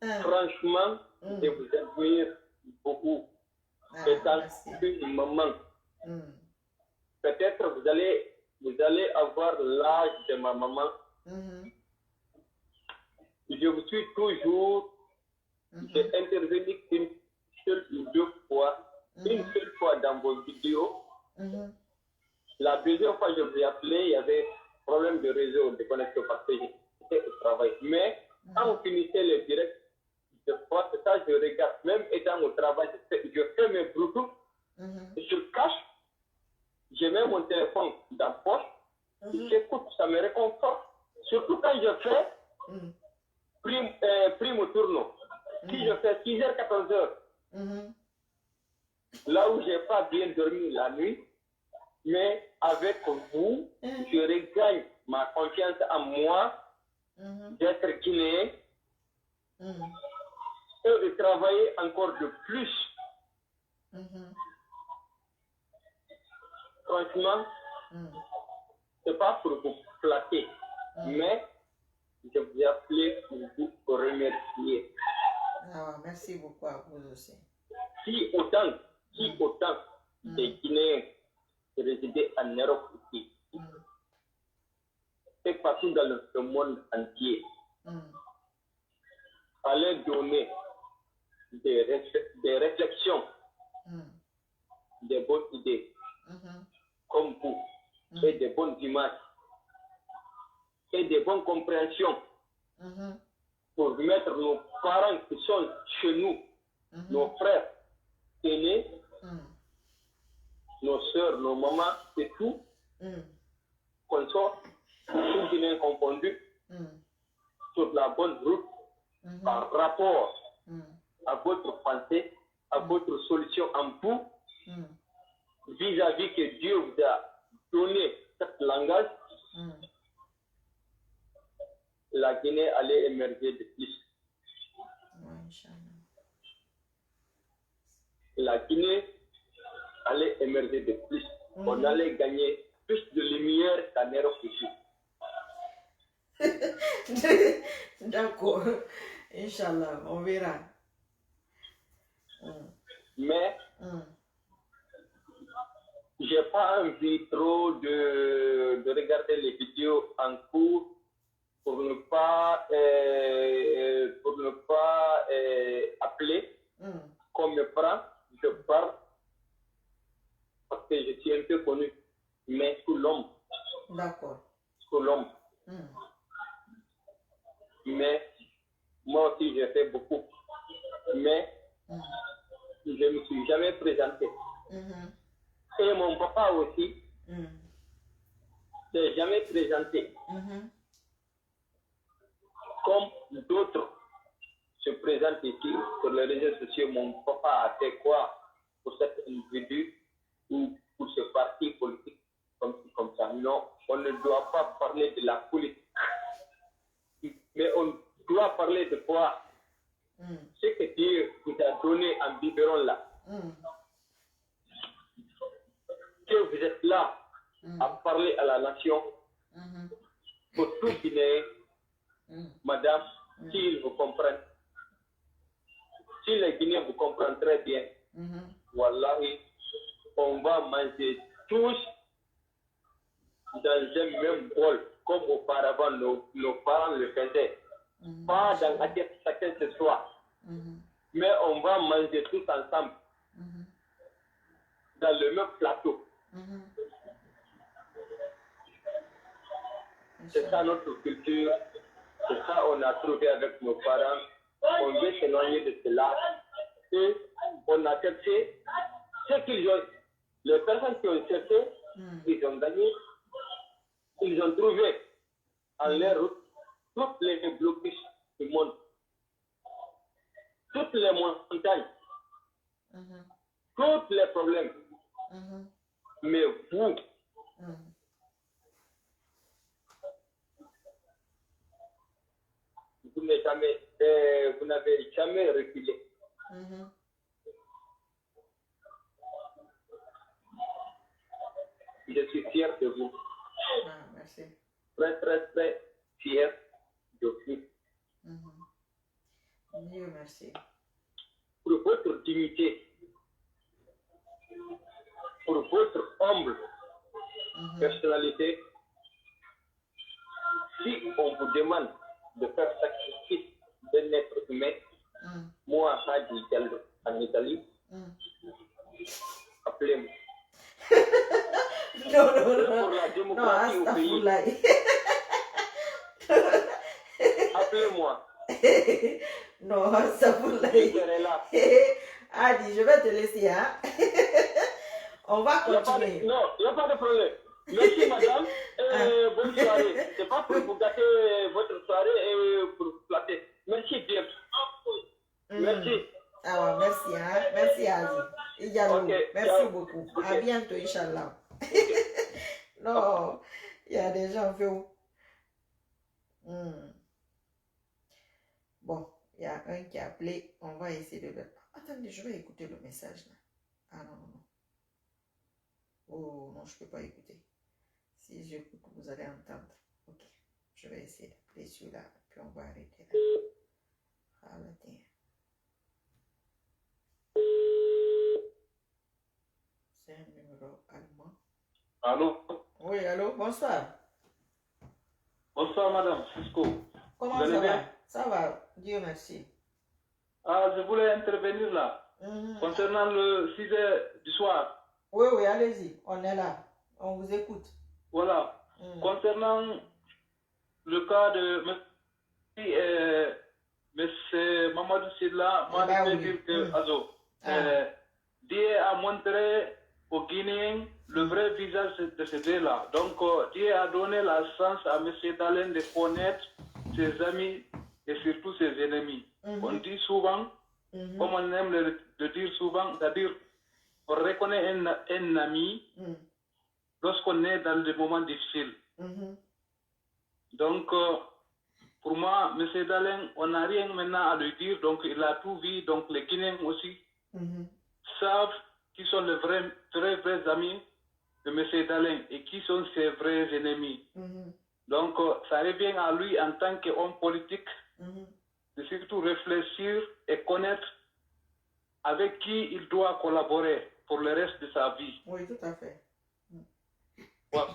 Franchement, je vous admire beaucoup. Étant une maman. Peut-être vous allez avoir l'âge de ma maman. Je vous suis toujours. J'ai intervenu une seule ou deux fois. Une seule fois dans vos vidéos. La deuxième fois, je vous ai appelé, il y avait problème de réseau, de connexion parce que j'étais au travail. Mais quand vous finissez le direct, je vois que ça, je regarde. Même étant au travail, je fais mes Bluetooth, je cache, je mets mon téléphone dans la poche, j'écoute, ça me réconforte. Surtout quand je fais prime tourno. Si je fais 6h, 14h, là où je n'ai pas bien dormi la nuit, mais avec vous, je regagne ma confiance en moi d'être Guinéen et de travailler encore de plus. Franchement, ce n'est pas pour vous flatter, mais je vous appelle pour vous remercier. Ah, merci beaucoup à vous aussi. Si autant des Guinéens résidaient en Europe ici, et partout dans le monde entier, allaient donner des réflexions, des bonnes idées, comme vous, et des bonnes images, et des bonnes compréhensions, pour mettre nos parents qui sont chez nous, nos frères aînés, nos soeurs, nos mamans, et tout, qu'on soit tout Guinéen confondu, sur la bonne route, par rapport à votre pensée, à votre solution en vous, vis-à-vis que Dieu vous a donné cette langage, la Guinée allait émerger de plus. La Guinée allait émerger de plus. On allait gagner plus de lumière qu'en Europe ici. D'accord. Inch'Allah, on verra. Mais j'ai pas envie trop de regarder les vidéos en cours pour ne pas appeler comme me prend. Je parle parce que je suis un peu connu, mais sous l'ombre. D'accord. Sous l'ombre. Mais moi aussi, j'ai fait beaucoup. Mais je ne me suis jamais présenté. Et mon papa aussi s'est jamais présenté. Comme d'autres se présentent ici sur les réseaux sociaux, mon papa a fait quoi pour cet individu ou pour ce parti politique comme ça. Non, on ne doit pas parler de la politique. Mais on doit parler de quoi? Ce que Dieu vous a donné en biberon là. Que vous êtes là à parler à la nation pour tout Guinéen, madame, s'ils vous comprennent. Si les Guinéens vous comprennent très bien, wallahi, on va manger tous dans un même bol, comme auparavant nos parents le faisaient. Pas dans la tête chacun ce soir, mais on va manger tous ensemble dans le même plateau. C'est ça notre culture, c'est ça on a trouvé avec nos parents. On veut s'éloigner de cela et on a cherché ce qu'ils ont. Les personnes qui ont cherché, ils ont gagné, ils ont trouvé en leur route toutes les blocages du monde, toutes les montagnes, tous les problèmes. Mais vous, vous n'avez jamais reculé. Je suis fier de vous. Ah, merci. Très, très, très fier de vous. Dieu merci. Pour votre dignité, pour votre humble personnalité, si on vous demande de faire sacrifice d'un être humain, moi, Hadi Diallo, en Italie, appelez-moi. Non. Pour la démocratie au pays, appelez-moi. Non, astagfirullah. Je serai là. Adi, je vais te laisser, hein. On va continuer. Non, il n'y a pas de problème. Merci madame, bonne soirée. C'est pas pour vous gâter votre soirée et pour vous flatter. Merci bien. Merci. Ah ouais, merci, hein. Merci, Azi. Et Diallo, Ok, merci ciao. beaucoup. Ok. À bientôt, Inch'Allah. Non, il y a des gens qui Bon, il y a un qui a appelé. On va essayer de le... Attendez, je vais écouter le message là. Ah non, non, non. Oh non, je ne peux pas écouter. Si j'écoute, vous allez entendre. Ok, je vais essayer d'appeler celui-là, puis on va arrêter là. Ah là, tiens. C'est un numéro allemand. Allô? Oui, allô, bonsoir. Bonsoir, madame Cisco. Comment Vous allez ça bien? va? Ça va, Dieu merci. Ah, je voulais intervenir là, concernant le 6 heures du soir. Oui, oui, allez-y, on est là. On vous écoute. Voilà. Concernant le cas de M. Mamadou Sidla, moi je peux dire que Dieu a montré aux Guinéens le vrai visage de ce Dieu-là. Donc Dieu a donné la chance à M. Dalen de connaître ses amis et surtout ses ennemis. On dit souvent, comme on aime le dire souvent, c'est-à-dire on reconnaît un ami lorsqu'on est dans des moments difficiles. Donc, pour moi, M. Dalen, on n'a rien maintenant à lui dire, donc il a tout vu, donc les Guinéens aussi savent qui sont les vrais amis de M. Dalen et qui sont ses vrais ennemis. Donc, ça revient à lui en tant qu'homme politique de surtout réfléchir et connaître avec qui il doit collaborer pour le reste de sa vie. Oui, tout à fait. Voilà.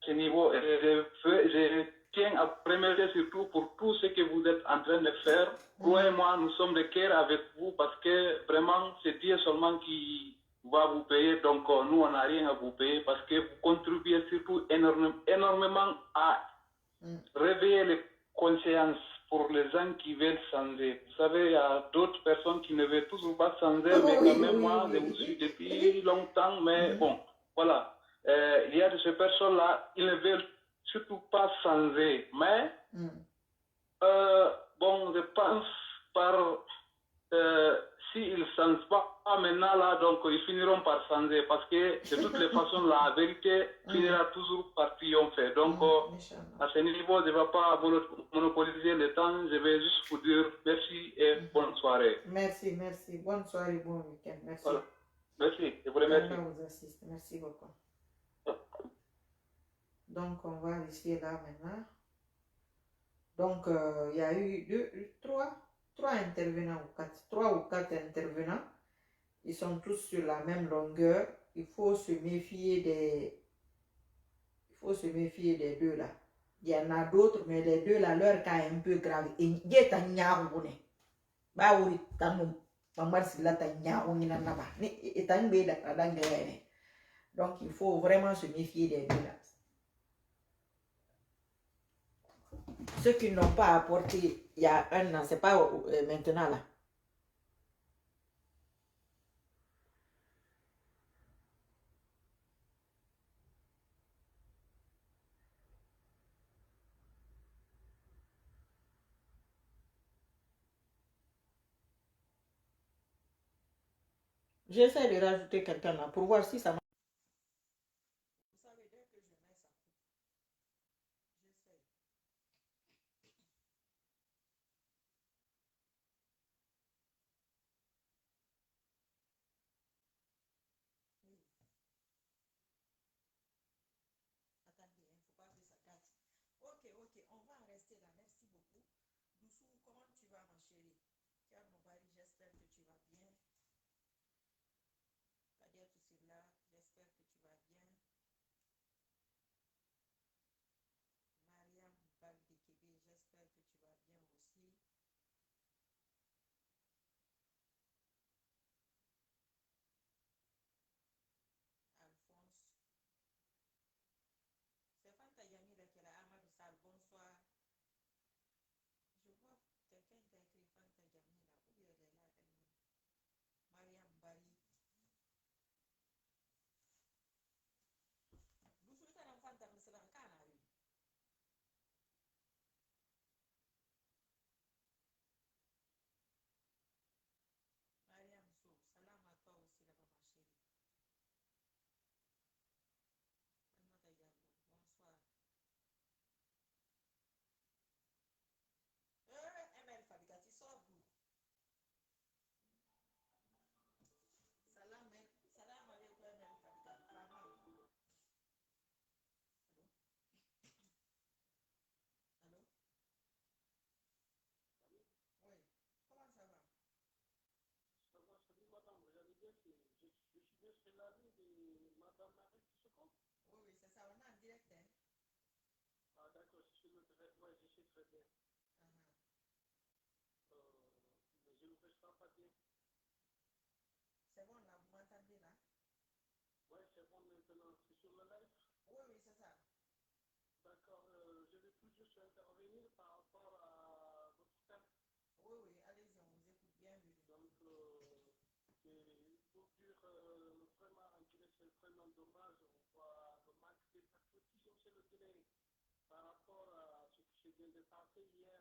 Ce niveau, je tiens à remercier surtout pour tout ce que vous êtes en train de faire. Croyez-moi, nous sommes de cœur avec vous parce que vraiment, c'est Dieu seulement qui va vous payer. Donc, nous, on n'a rien à vous payer parce que vous contribuez surtout énormément à réveiller les consciences pour les gens qui veulent changer. Vous savez, il y a d'autres personnes qui ne veulent toujours pas changer, mais quand même, moi, je vous suis depuis longtemps, mais bon, voilà. Il y a de ces personnes-là, ils ne veulent surtout pas changer. Mais, bon, je pense s'ils ne changent pas maintenant, là, donc ils finiront par changer. Parce que de toutes les façons, la vérité finira toujours par triompher. Donc, à ce niveau, je ne vais pas monopoliser le temps. Je vais juste vous dire merci et bonne soirée. Merci, merci. Bonne soirée, bon week-end. Merci. Voilà. Merci, je vous remercie. Allah vous assiste. Merci beaucoup. Donc, on va ici là maintenant. Donc, il y a eu trois intervenants, trois ou quatre intervenants. Ils sont tous sur la même longueur. Il faut se méfier des deux là. Il y en a d'autres, mais les deux là, leur cas est un peu grave. Et donc, il faut vraiment se méfier des deux là. Ceux qui n'ont pas apporté il y a un an, c'est pas maintenant là. J'essaie de rajouter quelqu'un là pour voir si ça marche. Vous savez, dès que je mets ça, j'essaie. Attendez, il ne faut pas que ça casse. Ok, on va en rester là. Merci beaucoup. Doucou, comment tu vas, ma chérie? J'espère que tu vas bien. Kadia, tu es là. Je suis bien sur la ligne de Madame Marie qui se compte. Oui, oui, c'est ça, on est en direct. Hein? Ah, d'accord, je suis le direct. Ouais, je sais très bien. Mais je ne vous sens pas bien. C'est bon, là, vous m'entendez là? Oui, c'est bon maintenant. C'est sur le live? Oui, oui, c'est ça. D'accord, je vais tout juste intervenir par rapport à votre thème. Oui, oui, allez-y, on vous écoute bien. Donc, pour dire vraiment en Guinée, c'est vraiment dommage. On voit le manque de patriotisme chez le Guinée par rapport à ce qui se vient de passer hier.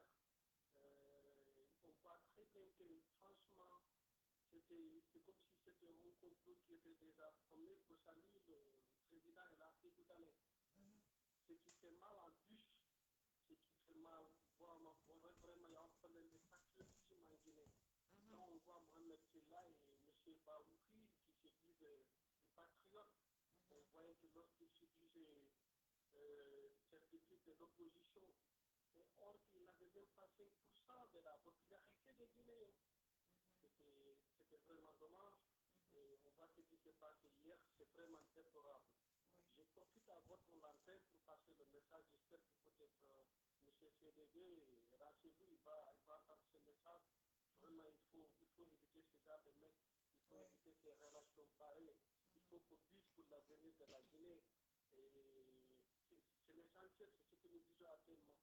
On voit très bien que, franchement, c'est comme si c'était un complot qui était déjà formé pour saluer le président et la Sénégalais. Ce qui fait mal en plus, ce qui fait mal, vraiment, il y a un problème de patriotisme en Guinée. Quand on voit Mohamed Silla et M. Baoufri qui se disent des patriotes, on voit que lorsqu'ils se disent chef de l'opposition, or qu'il n'avait même pas 5% de la popularité des Guinéens. C'était vraiment dommage. Et on voit ce qui s'est passé hier, c'est vraiment déplorable. Je profite à votre antenne pour passer le message. J'espère que peut-être M. CDD, rassurez-vous, il va entendre ce message. Vraiment, il faut éviter ce genre de mecs. Il faut éviter ces relations pareilles. Il faut qu'on puisse pour l'avenir de la Guinée. Et c'est l'essentiel, c'est ce que nous disons actuellement.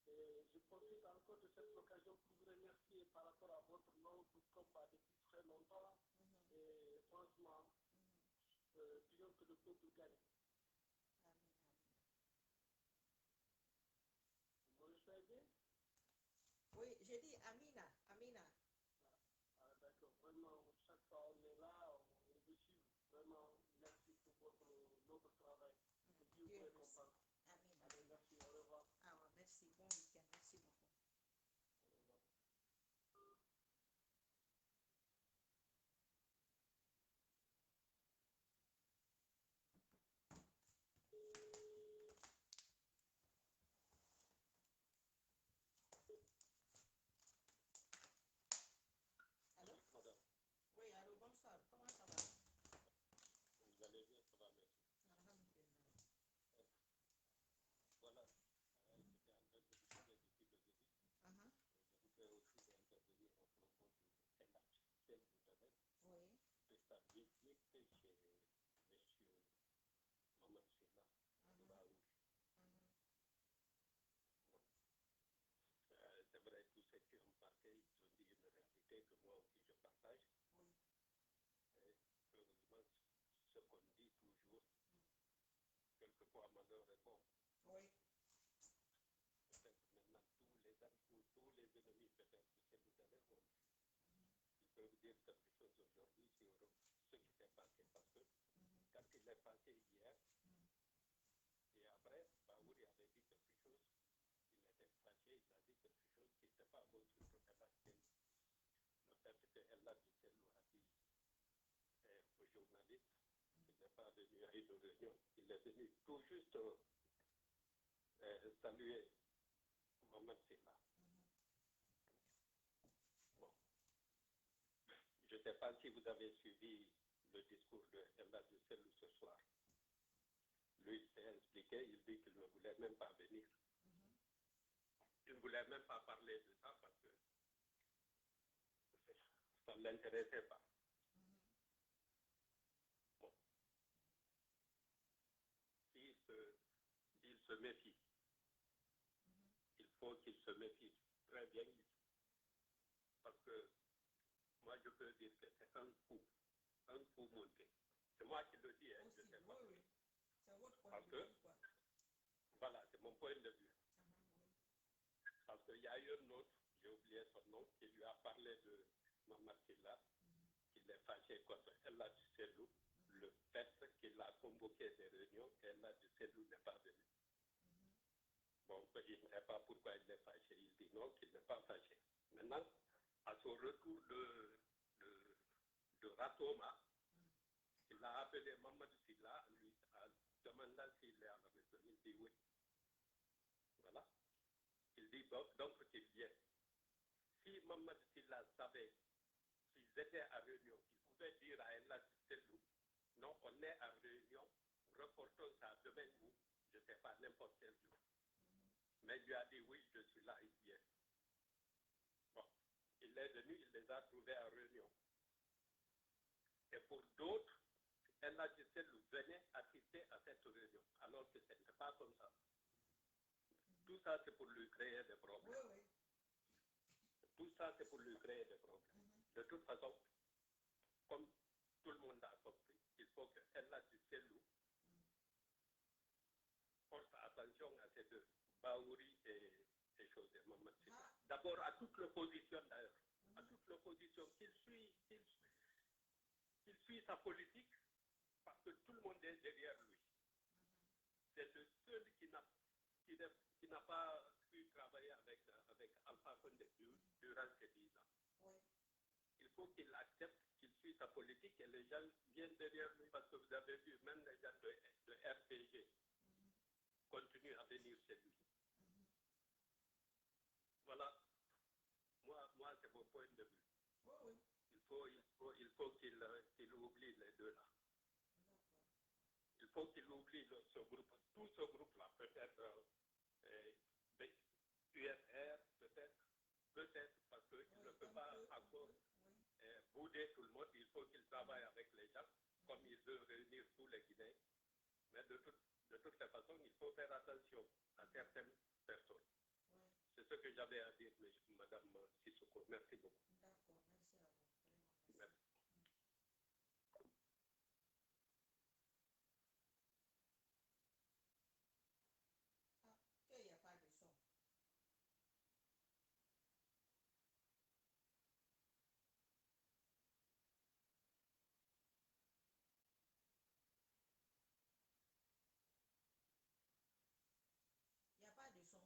Et je profite encore de cette occasion pour vous remercier par rapport à votre long combat depuis très longtemps. Et franchement, disons que le peuple gagne. Vous me suivez? Oui, j'ai dit Amina, Amina. Ah, d'accord, vraiment, chaque fois on est là, on est dessus. Vraiment, merci pour votre noble travail. Dieu vous récompense. Amina. Allez, merci, au revoir. Ah, ouais, merci, bon week-end, merci beaucoup. Allô? Oui, allô, bonsoir, comment ça va? Vous allez bien, ça va, merci. Alhamdulillah. Voilà, j'étais en train de discuter depuis le début. Je voudrais aussi intervenir au propos du LHC Internet. Oui. De sa visite chez M. Mohamed Silla, de Baour. C'est vrai, tous ceux qui ont parlé, ils ont dit une réalité que moi aussi je partage. Oui. Et heureusement, ce qu'on dit toujours, quelquefois malheur est bon. Oui. Peut-être maintenant tous les ennemis peut-être du Sénégalais ils peuvent dire quelque chose aujourd'hui sur ce qui s'est passé. Parce que quand il est passé hier, et après, Baouri avait dit quelque chose, il était fâché, il a dit quelque chose qui n'était pas bon sur le Canadien. Le fait qu'Ella Dicellou a dit aux journalistes qu'il n'est pas venu à une réunion, il est venu tout juste saluer Mohamed Silla. Bon. Je ne sais pas si vous avez suivi le discours de Ella Dicellou ce soir. Lui, il s'est expliqué, il dit qu'il ne voulait même pas venir. Il ne voulait même pas parler de ça parce que ça ne l'intéressait pas. Bon. S'il se méfie, il faut qu'il se méfie très bien. Parce que moi, je peux dire que c'est un coup monté. C'est moi qui le dis, hein, je ne sais pas. Oui, oui. C'est votre point de vue, quoi. Voilà, c'est mon point de vue. Parce qu'il y a eu un autre, j'ai oublié son nom, qui lui a parlé de Mohamed Silla, qu'il est fâché contre Ella Dicellou, le fait qu'il a convoqué des réunions, Ella Dicellou n'est pas venu. Bon, il ne sait pas pourquoi il est fâché. Il dit non, qu'il n'est pas fâché. Maintenant, à son retour de Ratoma, il a appelé Mohamed Silla, lui a demandé s'il est à la maison. Il dit oui. Voilà. Il dit donc qu'il vient. Si Mohamed Silla savait qu'ils étaient à réunion, qu'ils ont pouvez dire à El Telou, non, on est en réunion, reportons ça demain ou, je ne sais pas, n'importe quel jour. Mais lui a dit oui, je suis là, il vient. Bon, il est venu, il les a trouvés en réunion. Et pour d'autres, El Telou venait assister à cette réunion, alors que ce n'était pas comme ça. Tout ça, c'est pour lui créer des problèmes. Oui, oui. Tout ça, c'est pour lui créer des problèmes. De toute façon, comme tout le monde a compris, il faut que Allah Telou porte attention à ces deux, Baouri et choses de Mamadou. D'abord, à toute l'opposition d'ailleurs, à toute l'opposition, qu'il suit sa politique, parce que tout le monde est derrière lui. C'est le seul qui n'a pas pu travailler avec Alpha Condé durant ces 10 ans. Oui. Il faut qu'il accepte qu'il suit sa politique et les gens viennent derrière lui parce que vous avez vu, même les gens de RPG continuent à venir chez lui. Voilà, moi c'est mon point de vue. Oui, oui. Il faut qu'il oublie les deux là. Il faut qu'il oublie ce groupe, tout ce groupe-là, peut-être UFR, peut-être parce qu'il ne peut pas encore bouder tout le monde, il faut qu'il travaille avec les gens, comme il veut réunir tous les Guinéens. Mais de toute façon, il faut faire attention à certaines personnes. Oui. C'est ce que j'avais à dire, Madame Sissoko. Merci beaucoup. D'accord, merci à vous. Vraiment, merci. Merci. Ah, qu'il n'y a pas de son. Il n'y a pas de son.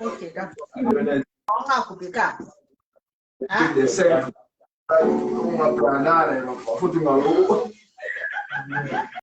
Ok, d'accord. On va couper ça.